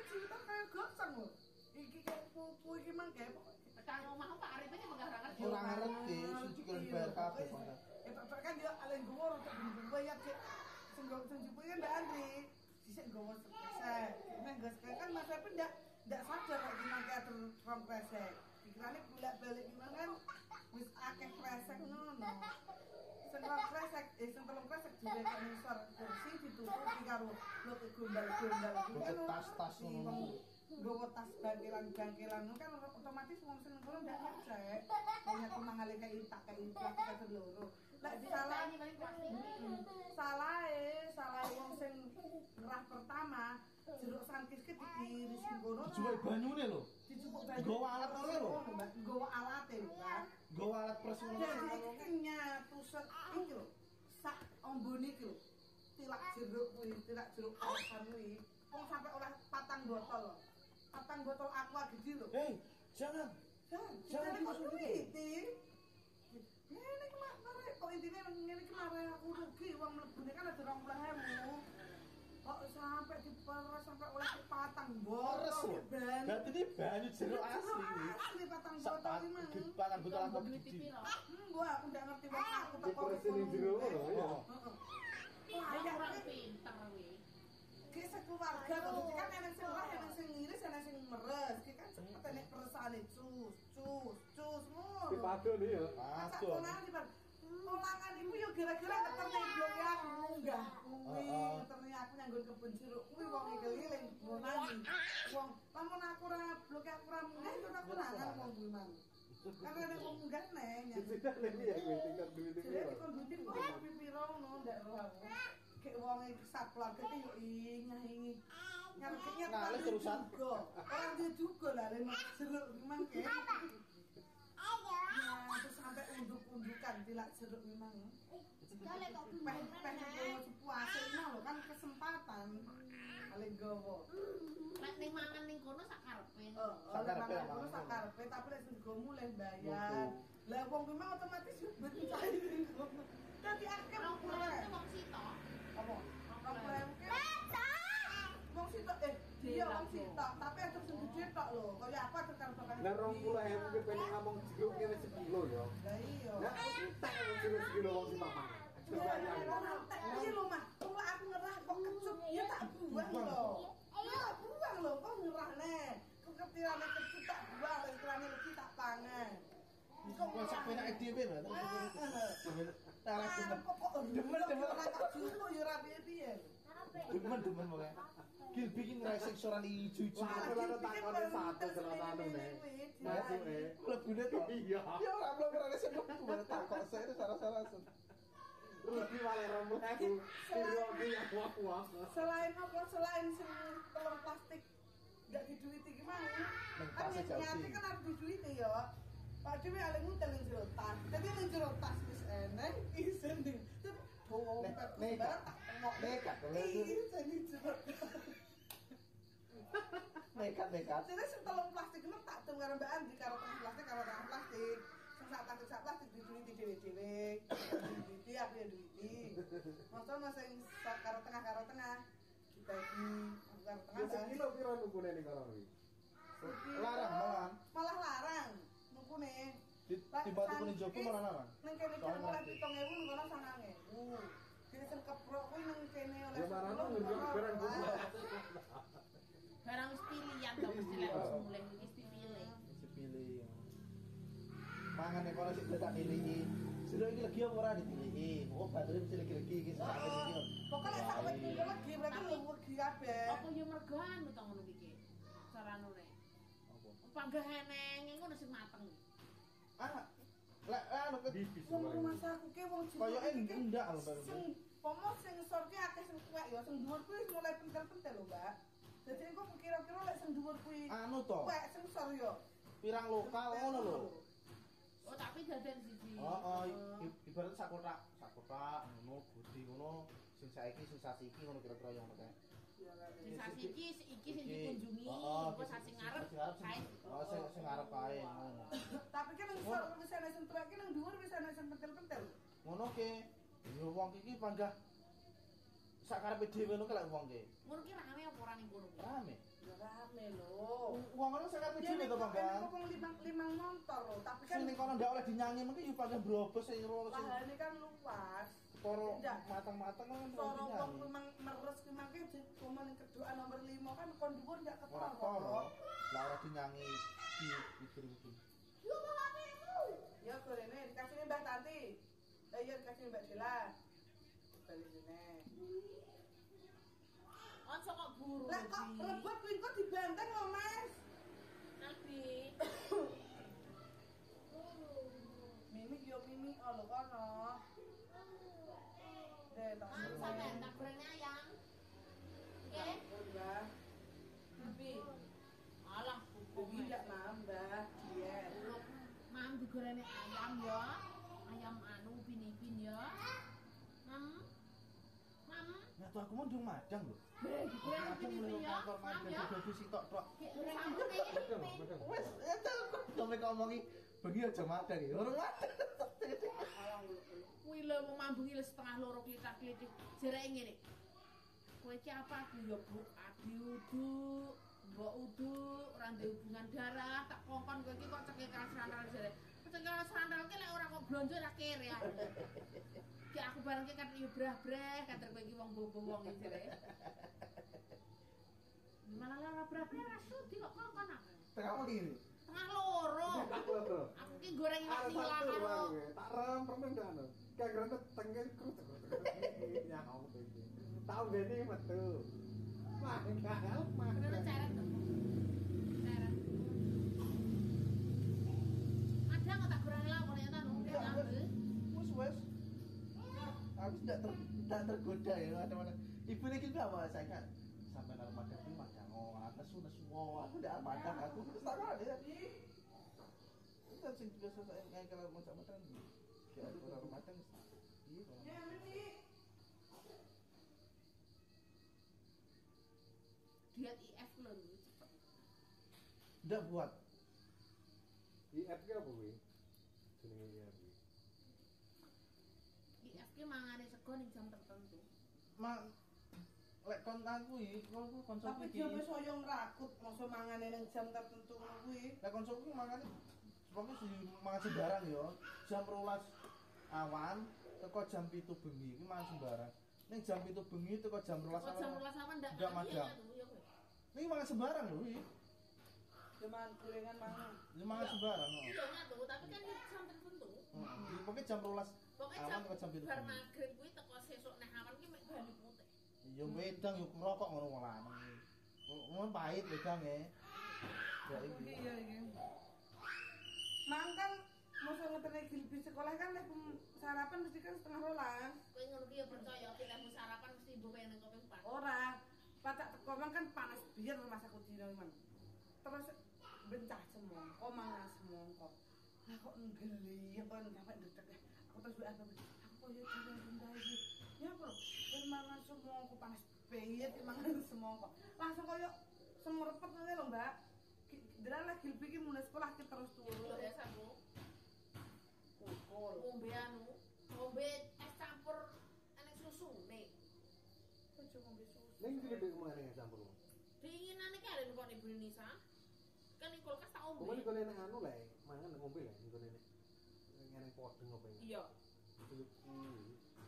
[SPEAKER 6] cerita kayak gosong lho. Iki kayak pupu iki mangke pokoke.
[SPEAKER 4] Tekan omah Pak Arif iki enggak ngerti.
[SPEAKER 7] Ora ngerti, sing dikira bayar kabeh.
[SPEAKER 6] Pak kan dia aleng gowor untuk bayar cek. Sing jupu kan Mbak Andri. Sisik gowo sepesek. Nek gas kan Mas Arif ndak sadar kok gimana atur rong pesek. Pikirane bolak-balik gimana kan wis akeh pesek ngono. Sing kresek, sing telung kresek juga kan ngisor kursi ditutup karo lho gombal-gombal
[SPEAKER 7] Bukan tas-tas ngono.
[SPEAKER 6] Gowo tas bangkelan-bangkelan kan otomatis wong sing ngono ndak ngecek. Wong aku mangale kayak tak loro. Lah salah wong sing ngerah pertama jeruk sangkis ke ditirisin kono.
[SPEAKER 7] Dijual banyune lho.
[SPEAKER 6] Dicupuk banyu.
[SPEAKER 7] Gowo alat oleh lho.
[SPEAKER 6] Gowo alate lho, Pak.
[SPEAKER 7] Gowo alat pres ngono.
[SPEAKER 6] Jadi iki nyatuset iki lho. Sak ombone iki lho. Tilak jeruk alasan kuwi. Wong sampai oleh 4 botol lho. 4 botol aqua gede lho.
[SPEAKER 7] Hei, jangan. Jangan
[SPEAKER 6] dimasuki. Ngene iki mare kok intine ngene iki mare aku rugi wong mlebune kan ada 20.000. Kok sampai diperes sampai oleh 4 botol ban.
[SPEAKER 7] Berarti ini banyu jeruk asli.
[SPEAKER 6] Asli 4 botol iki mang.
[SPEAKER 7] Patang botol aku gede.
[SPEAKER 6] Gua aku ndak ngerti wong aku teko
[SPEAKER 3] Diperesin jeruk lho ya.
[SPEAKER 6] Wah, ya
[SPEAKER 4] Orang pinter kuwi.
[SPEAKER 6] ki sekeluarga kok kan enek sing ora enek sing ngiris enek sing meres ki kan cepet enek peresane cus ngono.
[SPEAKER 3] Dipadu nih ya.
[SPEAKER 7] Aduh.
[SPEAKER 6] Polangan iku yo gara-gara ketemu blok aku munggah kuwi ketemu aku nyanggon kebun jeruk kuwi wong keliling ngonani wong lamun aku ora blok aku ora munggah itu aku nangan wong kuwi mang karena ada wong munggah neng
[SPEAKER 3] Sudah lagi ya gue tinggal duit itu.
[SPEAKER 6] jadi kon duit kok pipiro ngono ndak roh kayak wong iki saplak iki yo ingi nyareknya
[SPEAKER 7] Ngalih terusan.
[SPEAKER 6] orang dia juga lah lemah jeruk memang kayak terus sampai unduk-undukan tilak jeruk memang peh puasa ini loh kan kesempatan paling gowo
[SPEAKER 4] Nek ning mangan ning kono sak karepe.
[SPEAKER 6] sakarepe tapi lek sing go mulai bayar lah wong memang otomatis bencai ning kono dadi akeh
[SPEAKER 4] Wong wong sito.
[SPEAKER 6] apa wong sitok dia wong sitok tapi ada sing gede tok lho kaya apa tekan tekan
[SPEAKER 3] Nah 20.000 ki pengen ngomong jeruk kene 10 ya.
[SPEAKER 6] lah iya
[SPEAKER 3] Nah tak jeruk 10 wong sing papan.
[SPEAKER 6] iya lho mah kalau aku ngerah kok kecup ya tak buang lho tak buang lho kok ngerah nih kok ketirane kecup tak buang ketirane lagi tak pangan
[SPEAKER 7] Kok sak penake dhewe berarti.
[SPEAKER 6] kok demen ora kecup ya ora piye-piye
[SPEAKER 7] Demen pokoke. Gil bikin resik soran ijo-ijo.
[SPEAKER 3] Ora takone satu ceritane nek. Masuke.
[SPEAKER 7] Lebune to.
[SPEAKER 3] Iya.
[SPEAKER 7] Ya ora belum kira resik kok takok saya salah-salah.
[SPEAKER 3] Rugi malah 20.000. Rugi yang wah-wah.
[SPEAKER 6] selain apa selain sing telur plastik enggak diduiti gimana kan nyati kan harus diduiti ya Pak Dewi alih ngutel yang jero tas jadi yang jero tas wis enek isen nih bawa
[SPEAKER 7] nekat
[SPEAKER 6] isen nih jero
[SPEAKER 7] nekat
[SPEAKER 6] jadi sing telur plastik itu tak tunggu karo Mbak Andi karo tas plastik karo tangan plastik sing sak plastik diduiti dhewe-dhewe diduiti aku ya duiti maksudnya sing karo tengah kita ini karo tengah
[SPEAKER 3] Sekilo piro nukune ning kono iki?
[SPEAKER 7] larang
[SPEAKER 6] malah larang nukune
[SPEAKER 7] dibantu kuning jopo malah larang.
[SPEAKER 6] nang kene kan oleh 7.000 ngono 9.000 dene sing keprok kuwi nang kene oleh
[SPEAKER 3] Ya marano barang gua.
[SPEAKER 4] Barang wis pilihan to mesti lek wis mulai wis dipilih.
[SPEAKER 7] Dipilih. Mangan nek ora sik tak diliki. Sira iki legi apa ora diliki? Oh, batere mesti legi-legi iki sak iki.
[SPEAKER 6] Pokoknya sak legi berarti legi kabeh.
[SPEAKER 4] Apa yo mergo anu to ngono iki. Carane.
[SPEAKER 7] Apa?
[SPEAKER 4] Panggah eneng ngono sing mateng.
[SPEAKER 7] Lek anu
[SPEAKER 6] wong rumah saku ki wong cilik.
[SPEAKER 7] koyoke ndak lho baru.
[SPEAKER 6] Sing pomo sing ngisor ki akeh sing tuwek ya, sing dhuwur kuwi mulai pentel-pentel lho, Mbak. Dadi engko kira-kira lek sing dhuwur kuwi
[SPEAKER 7] Anu to.
[SPEAKER 6] tuwek sing ngisor yo.
[SPEAKER 7] Pirang lokal ngono lho.
[SPEAKER 4] Oh, tapi daden siji.
[SPEAKER 7] Heeh, ibarat sak kotak ngono, budi ngono, sing saiki sing sasi iki ngono kira-kira yo ngono kae.
[SPEAKER 4] Sing sasi iki sing dikunjungi, engko sasi ngarep kae.
[SPEAKER 7] Oh, sing ngarep kae ngono.
[SPEAKER 6] Tapi kan ngisor wis ana sing tuwek ki nang dhuwur wis ana sing pentel-pentel.
[SPEAKER 7] Ngono ke. Yo wong iki panggah sak karepe dhewe ngono ke lek wong ki.
[SPEAKER 4] Ngono ki rame apa ora ning kono?
[SPEAKER 7] Rame.
[SPEAKER 6] Ya rame lho.
[SPEAKER 7] Wong ngono sak karepe dhewe to, Bang.
[SPEAKER 6] Wong limang motor lho, tapi kan
[SPEAKER 7] Sing ning kono ndak oleh dinyanyi mengki yo panggah brobos sing ngono sing
[SPEAKER 6] lahane kan luas.
[SPEAKER 7] toro matang-matang kan
[SPEAKER 6] Toro wong memang meres ki mangke cuma ning kedokan nomor 5 kan kon dhuwur ndak
[SPEAKER 7] ora
[SPEAKER 6] ketara.
[SPEAKER 7] toro. Lah ora dinyanyi iki.
[SPEAKER 5] Yo bawa aku.
[SPEAKER 6] Ya gorene dikasih Mbak Tanti. Lah iya dikasih Mbak Dela. Bali dene.
[SPEAKER 4] Ojo kok buru.
[SPEAKER 6] Lah kok rebut kuwi kok dibanteng lho, Mas.
[SPEAKER 4] Nabi.
[SPEAKER 6] Mimi yo Mimi lho kono. Tak
[SPEAKER 4] Sampeyan tak goreng ayam. Nggih.
[SPEAKER 6] Mbak.
[SPEAKER 4] Nabi. Alah,
[SPEAKER 6] Bumi ndak nambah, iya.
[SPEAKER 4] Mam digoreng ayam ya. Ayam anu upin-ipin ya. Mam.
[SPEAKER 7] Nek tuh aku mau ndung madang lho.
[SPEAKER 4] Digoreng
[SPEAKER 7] Madang mulai
[SPEAKER 4] upin-ipin ya.
[SPEAKER 7] kantor madang dadi sitok tok.
[SPEAKER 4] Digoreng upin-ipin.
[SPEAKER 7] Wes, itu sampe ngomongi bengi aja madang ya. Ora madang.
[SPEAKER 4] Kuwi lho wong mambengi le setengah loro klitak-klitik. Jereke ngene. Kowe iki apa aku ya, Bu? Adi uduk, mbok uduk, ora ndek hubungan darah, tak kongkon kowe iki kok cekek sandal jere. Cekek sandal ki lek ora kok blonjo ra kere aku. Ki aku bareng ki kan yo brah-breh, kater kowe iki wong bobo wong iki jere. Malah ora brah-breh ra sudi kok kongkon aku.
[SPEAKER 7] Tengah iki.
[SPEAKER 4] Tengah loro. Aku ki goreng iwak nila karo.
[SPEAKER 3] Tak rem permen ndak ono. Kayak grene tengke krut. Ya kamu iki. Tahu gene metu. Manggal,
[SPEAKER 4] Bener ceret to. Ceret. Ada nggak tak goreng lah, boleh tak nunggu ya
[SPEAKER 7] Wes. Aku tidak tergoda ya mana-mana. Ibu ini kita apa saya kan sampai dalam madang ini madang atas sudah semua aku tidak madang aku terus tak ada ya. Kita sing biasa saya kayak kalau mau sama madang. Kayak orang madang.
[SPEAKER 6] Ya ini.
[SPEAKER 4] diet IF lho cepet.
[SPEAKER 7] Ndak buat.
[SPEAKER 3] IF ki apa kuwi? Jenenge IF ki.
[SPEAKER 4] IF ki mangane sego ning jam tertentu.
[SPEAKER 7] Lek kontan kuwi, kalau konsol
[SPEAKER 6] Tapi
[SPEAKER 7] iki.
[SPEAKER 6] dia wis hoyo ngrakut, masa mangane ning jam tertentu kuwi.
[SPEAKER 7] Lek konsol kuwi mangane pokoknya mangan sembarang ya. Jam 12 awan teko jam 7 bengi iki mangan sembarang. Ning jam 7 bengi teko jam 12 awan.
[SPEAKER 4] Kok jam 12 awan ndak
[SPEAKER 7] Ndak madang.
[SPEAKER 4] ya kowe.
[SPEAKER 7] Niki mangan sembarang lho iki.
[SPEAKER 6] Cuman gorengan mangan.
[SPEAKER 7] Ya mangan sembarang.
[SPEAKER 4] Iya nyatu, tapi kan iki jam tertentu.
[SPEAKER 7] Heeh. Pokoknya jam 12
[SPEAKER 4] Pokoknya
[SPEAKER 7] awan teko jam 7
[SPEAKER 4] bar
[SPEAKER 7] bengi.
[SPEAKER 4] magrib kuwi teko sesuk nek awan ki mek banyu putih.
[SPEAKER 7] Ya wedang yo ngerokok ngono wong lanang. Ngono pahit wedang e. Ya iki.
[SPEAKER 6] Iya iki. Mang kan masa ngetene gilbi sekolah kan lek sarapan mesti kan setengah 12.
[SPEAKER 4] Kowe ngono ki ya percaya kita mau sarapan mesti mbok pengen kopi 4.
[SPEAKER 6] Ora, patak teko mang kan panas biar masa kudino mang. Terus bencah semongko mangan semongko. Lah kok nggeli ya kan sampai ndek. Aku terus apa? Aku koyo dhewe rendah iki. Ya bro, ben mangan semongko panas peyet mangan semongko. Langsung koyo semrepet ngene lho, Mbak. Delalah gilbi ki mulai sekolah ki terus turu.
[SPEAKER 4] Ya samu.
[SPEAKER 6] Kukul.
[SPEAKER 4] Ngombe anu, ngombe es campur enek susune.
[SPEAKER 6] Ojo ngombe susu.
[SPEAKER 3] Ning iki gede kemana yang campur.
[SPEAKER 4] Dinginane ki ada kok Ibu Nisa. Kan ning kulkas tak ombe.
[SPEAKER 3] Kok niku nek anu lek, mangan ngombe lek niku nek ngene podeng apa ini.
[SPEAKER 4] Iya.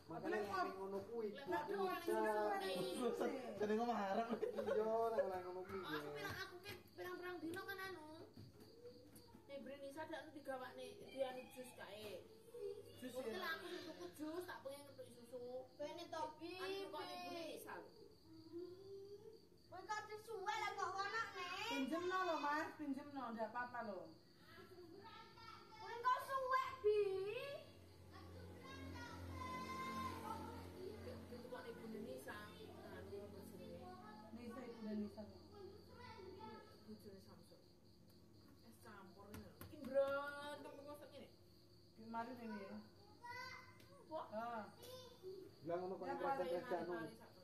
[SPEAKER 3] Makane nek ngono kuwi.
[SPEAKER 4] Lek doang susune.
[SPEAKER 7] Jadi ngomong harap.
[SPEAKER 3] Iya, nek ora ngono kuwi.
[SPEAKER 4] Aku ki pirang-pirang dino kan anu. Ibu sadar digawakne dianu jus kae. Jus ya. Lah aku tuku jus tak pengen ngetuk susu.
[SPEAKER 5] Bene topi.
[SPEAKER 4] Kok ibune isal.
[SPEAKER 5] Kowe kok suwe lah kok ono nek.
[SPEAKER 6] Pinjemno lho Mas, pinjemno ndak apa-apa lho.
[SPEAKER 5] Kowe kok suwe Bi.
[SPEAKER 4] Kok ibune Nisa. Anu bojone.
[SPEAKER 6] Nisa ibune Nisa.
[SPEAKER 4] Bojone Samsul. Es campur ini. Iki berantem kok ngene.
[SPEAKER 6] Kemarin ini ya.
[SPEAKER 4] Wah.
[SPEAKER 6] Ah.
[SPEAKER 3] Bilang ngono kok kresek-kresek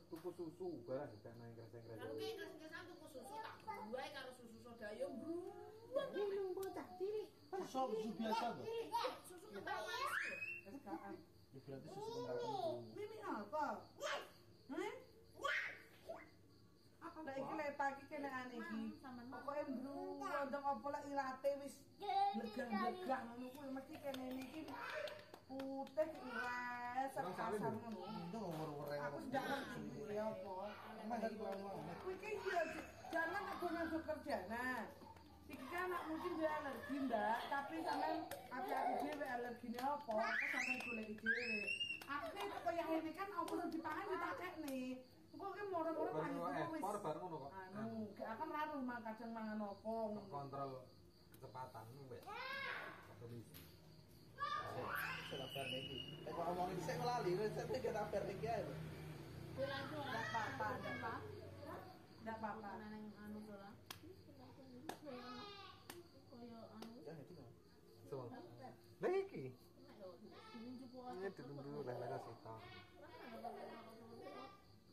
[SPEAKER 3] tuku susu barang gak nang kresek-kresek.
[SPEAKER 4] Lalu ki kresek-kresek tuku susu tak buahe karo susu soda ayo bro.
[SPEAKER 5] Minum bocah cilik.
[SPEAKER 7] Susu biasa tuh.
[SPEAKER 4] Susu kental manis.
[SPEAKER 6] SKA.
[SPEAKER 7] Ya berarti susu kental itu.
[SPEAKER 6] Mimi apa? Apa lek iki lek pagi kene ane iki. Pokoke mbru ndang apa lek ilate wis legah-legah ngono kuwi mesti kene iki putih iras kasar ngono.
[SPEAKER 7] Itu ngomor-ngoreng.
[SPEAKER 6] Aku sudah ngerti ya apa.
[SPEAKER 7] Emang dari mana?
[SPEAKER 6] Kuwi ki ya jangan aku nganggo kerja. Nah, iki kan anak mungkin dia alergi Mbak, tapi sampean aku dhewe alergine apa? Aku sampean golek dhewe. Aku kok kaya ngene kan apa sing dipangan ditakekne. Kok ki moro-moro paling wis.
[SPEAKER 3] Baru ngono kok.
[SPEAKER 6] Anu, gak akan raru mang kadang mangan apa ngono.
[SPEAKER 3] Kontrol kecepatan wis.
[SPEAKER 7] Sabar niki. Kok ngomongin sik ngelali, wis tak sabar niki ae.
[SPEAKER 4] Dolan kok
[SPEAKER 6] Enggak apa-apa, enggak apa. Enggak apa-apa.
[SPEAKER 4] nang anu dolan. Koyo anu.
[SPEAKER 7] Ya itu.
[SPEAKER 3] So. Lah iki. Ini ditunggu lah lah sita.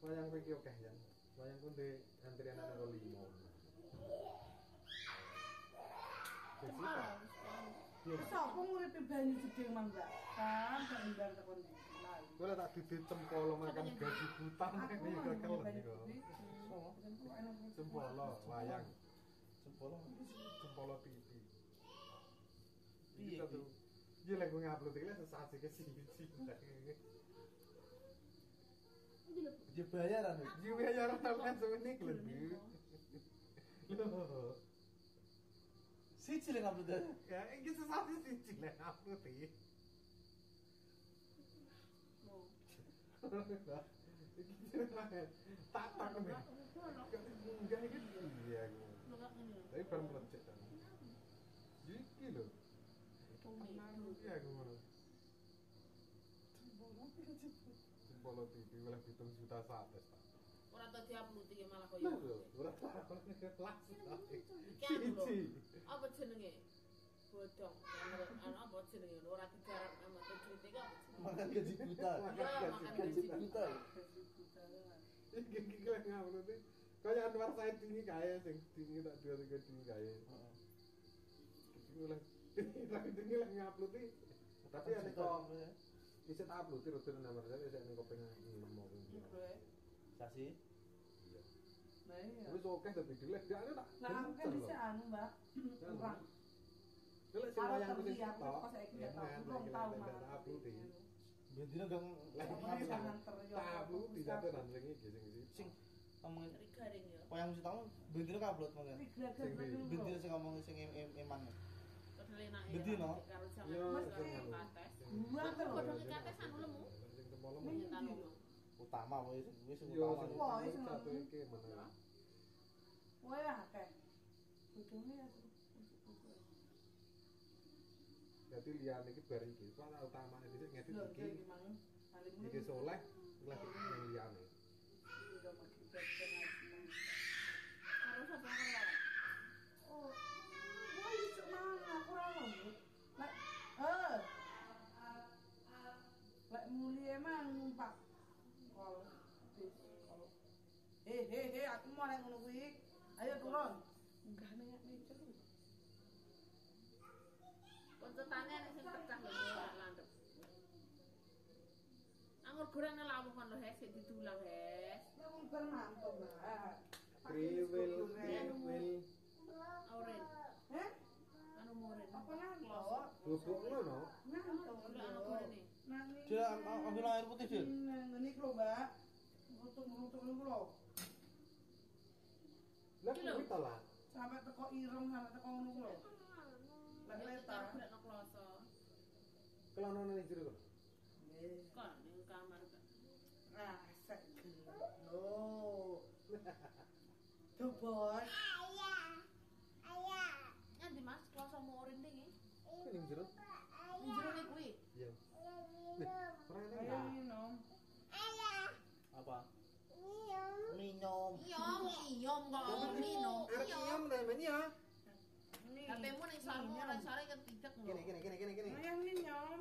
[SPEAKER 3] Wayang iki oke ya. Wayang ku ndek antrian ana 5.
[SPEAKER 6] Sopo nguripi banyu jeding mang Mbak? Kan bandar tekon iki.
[SPEAKER 3] Gue tak duduk cempolo makan gaji buta ini kekel niku. Cempolo wayang. Cempolo pipi.
[SPEAKER 7] Piye
[SPEAKER 3] Iya tuh. Iya lek gue ngupload iki lek sesasi ke siji.
[SPEAKER 7] Dia bayaran.
[SPEAKER 3] Iya bayar kan semene lebih. Loh.
[SPEAKER 7] Siji lek upload.
[SPEAKER 3] Ya iki sesasi siji lek ngupload iki. Tak tak nih. Enggak gitu iya aku. Tapi baru melecet kan. Iki lho. Iya aku ngono. Jempol TV oleh 7 juta sate.
[SPEAKER 4] Ora tau diupload iki malah koyo.
[SPEAKER 3] Lho, ora tak kelas.
[SPEAKER 4] Iki apa jenenge? Bodong. Anu apa jenenge? Ora digarap sama cerita iki apa jenenge?
[SPEAKER 7] Makan gaji buta. Gaji buta.
[SPEAKER 3] Iki lek ngupload iki kaya Anwar Said ini kaya sing dingi tak dua tiga dingi kaya. Heeh. Iki oleh tapi dingi lek ngupload iki tapi ane kok bisa upload rutin nomor saya bisa ning kopeng 6 mau.
[SPEAKER 7] Sasi.
[SPEAKER 3] Iya.
[SPEAKER 6] Nah iya.
[SPEAKER 3] Wis oke tapi dilek dia tak.
[SPEAKER 6] Nah, aku kan bisa anu, Mbak. Kurang.
[SPEAKER 3] Lek sing wayang
[SPEAKER 6] Kalau
[SPEAKER 3] sing
[SPEAKER 6] terlihat,
[SPEAKER 3] tok.
[SPEAKER 6] kok saiki nggak tahu, belum tahu malah.
[SPEAKER 3] Upload iki.
[SPEAKER 7] Bendina dong.
[SPEAKER 3] Lek
[SPEAKER 6] Jangan terlihat.
[SPEAKER 3] tak upload tidak nang sing iki
[SPEAKER 7] Sing ngomongin
[SPEAKER 4] Dari garing ya.
[SPEAKER 7] apa yang mesti tahu bendina ka upload mangga. Bendina sing ngomongin sing emang.
[SPEAKER 4] Padahal enake.
[SPEAKER 7] Bendina.
[SPEAKER 4] Karo jaman
[SPEAKER 3] Yo,
[SPEAKER 4] kates.
[SPEAKER 6] Gua terus.
[SPEAKER 4] Bodong kates anu lemu.
[SPEAKER 3] sing cempolo
[SPEAKER 4] Nyetan ngomong.
[SPEAKER 7] Utama wis
[SPEAKER 3] yo
[SPEAKER 7] utama.
[SPEAKER 3] sing
[SPEAKER 6] Wah, sing
[SPEAKER 3] satu iki mana.
[SPEAKER 6] Wah, ya akeh. Bojone ya.
[SPEAKER 3] Dadi liyane iki bar iki. Soale utamane dhisik ngedit
[SPEAKER 6] Lho,
[SPEAKER 3] iki.
[SPEAKER 6] iki mang.
[SPEAKER 3] Iki soleh lagi yang liyane.
[SPEAKER 6] Udah makin bener.
[SPEAKER 4] Karo sapa karo.
[SPEAKER 6] Oh. Wah, iso mana aku ora lembut. Lek Lek mulie emang numpak. Kalau aku mau nek ngono kuwi. Ayo turun. Enggak nek meja.
[SPEAKER 4] Koncetane nek sing pecah lho ora landhep. Anggur goreng lawuh kon lho Hes didulang Hes.
[SPEAKER 6] Nek wong bermantu, Mbak.
[SPEAKER 3] Kriwil.
[SPEAKER 4] Auren.
[SPEAKER 6] Heh?
[SPEAKER 4] Anu moren.
[SPEAKER 6] Apa ngantuk?
[SPEAKER 3] Bubukno no.
[SPEAKER 6] Ngantuk.
[SPEAKER 4] Anu gorene.
[SPEAKER 7] Dia ambil air putih, Dil.
[SPEAKER 6] Ini lho, Mbak. Ngutuk niku lho.
[SPEAKER 3] Lah kuwi to lah.
[SPEAKER 6] Sampai teko ireng, sampai teko ngono lho. Lah letar
[SPEAKER 4] golek nang kloso.
[SPEAKER 3] Kelonone ning jero kok.
[SPEAKER 4] Kon ning kamar kok.
[SPEAKER 6] ah sak oh tuh bos
[SPEAKER 4] Nanti Mas kloso murin iki.
[SPEAKER 3] Kuwi ning jero.
[SPEAKER 4] Ning jero nek kuwi.
[SPEAKER 3] Iya. Ora
[SPEAKER 6] ayo
[SPEAKER 3] enak.
[SPEAKER 6] minum
[SPEAKER 7] Apa? Minum.
[SPEAKER 4] Iyom kok minum.
[SPEAKER 3] Arek iyom ta men ya.
[SPEAKER 4] HP-mu ning sarmu ora sare ketidek lho.
[SPEAKER 3] Gini.
[SPEAKER 6] ayo minum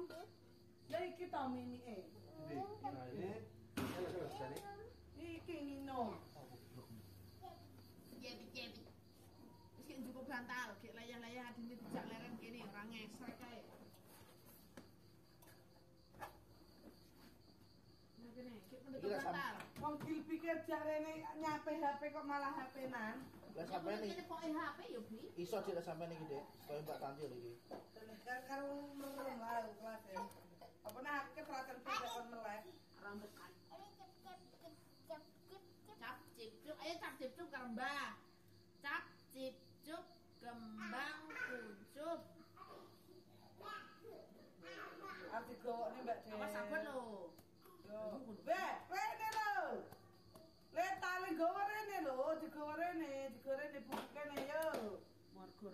[SPEAKER 6] dari kita mini
[SPEAKER 3] Ndi? Nah, ini kalau jane.
[SPEAKER 6] iki minum
[SPEAKER 4] Jepit-jepit. Wis kek cukup bantal, gek layah-layah adine dijak leren kene ora ngesrek kae. Nah kene, gek penduduk
[SPEAKER 7] Iya,
[SPEAKER 4] bantal.
[SPEAKER 6] wong dipikir jarene nyape HP kok malah HP-nan
[SPEAKER 7] Lah sampean iki
[SPEAKER 4] Kene kok HP ya, Bi?
[SPEAKER 7] iso dik sampean iki, Dik. Kaya Mbak Tanti lho iki.
[SPEAKER 6] karo merem lah kelas ya apa nah ke perhatian pada kon melek
[SPEAKER 4] Rambut kan. Cap cip cuk, ayo cap cip cuk karo Mbah. Cap cip cuk kembang kuncup.
[SPEAKER 6] arti gowokne Mbak De
[SPEAKER 4] Awas sabar lho.
[SPEAKER 6] yo rene lho le tali gowo rene lho digowo rene buku kene yo
[SPEAKER 4] Margo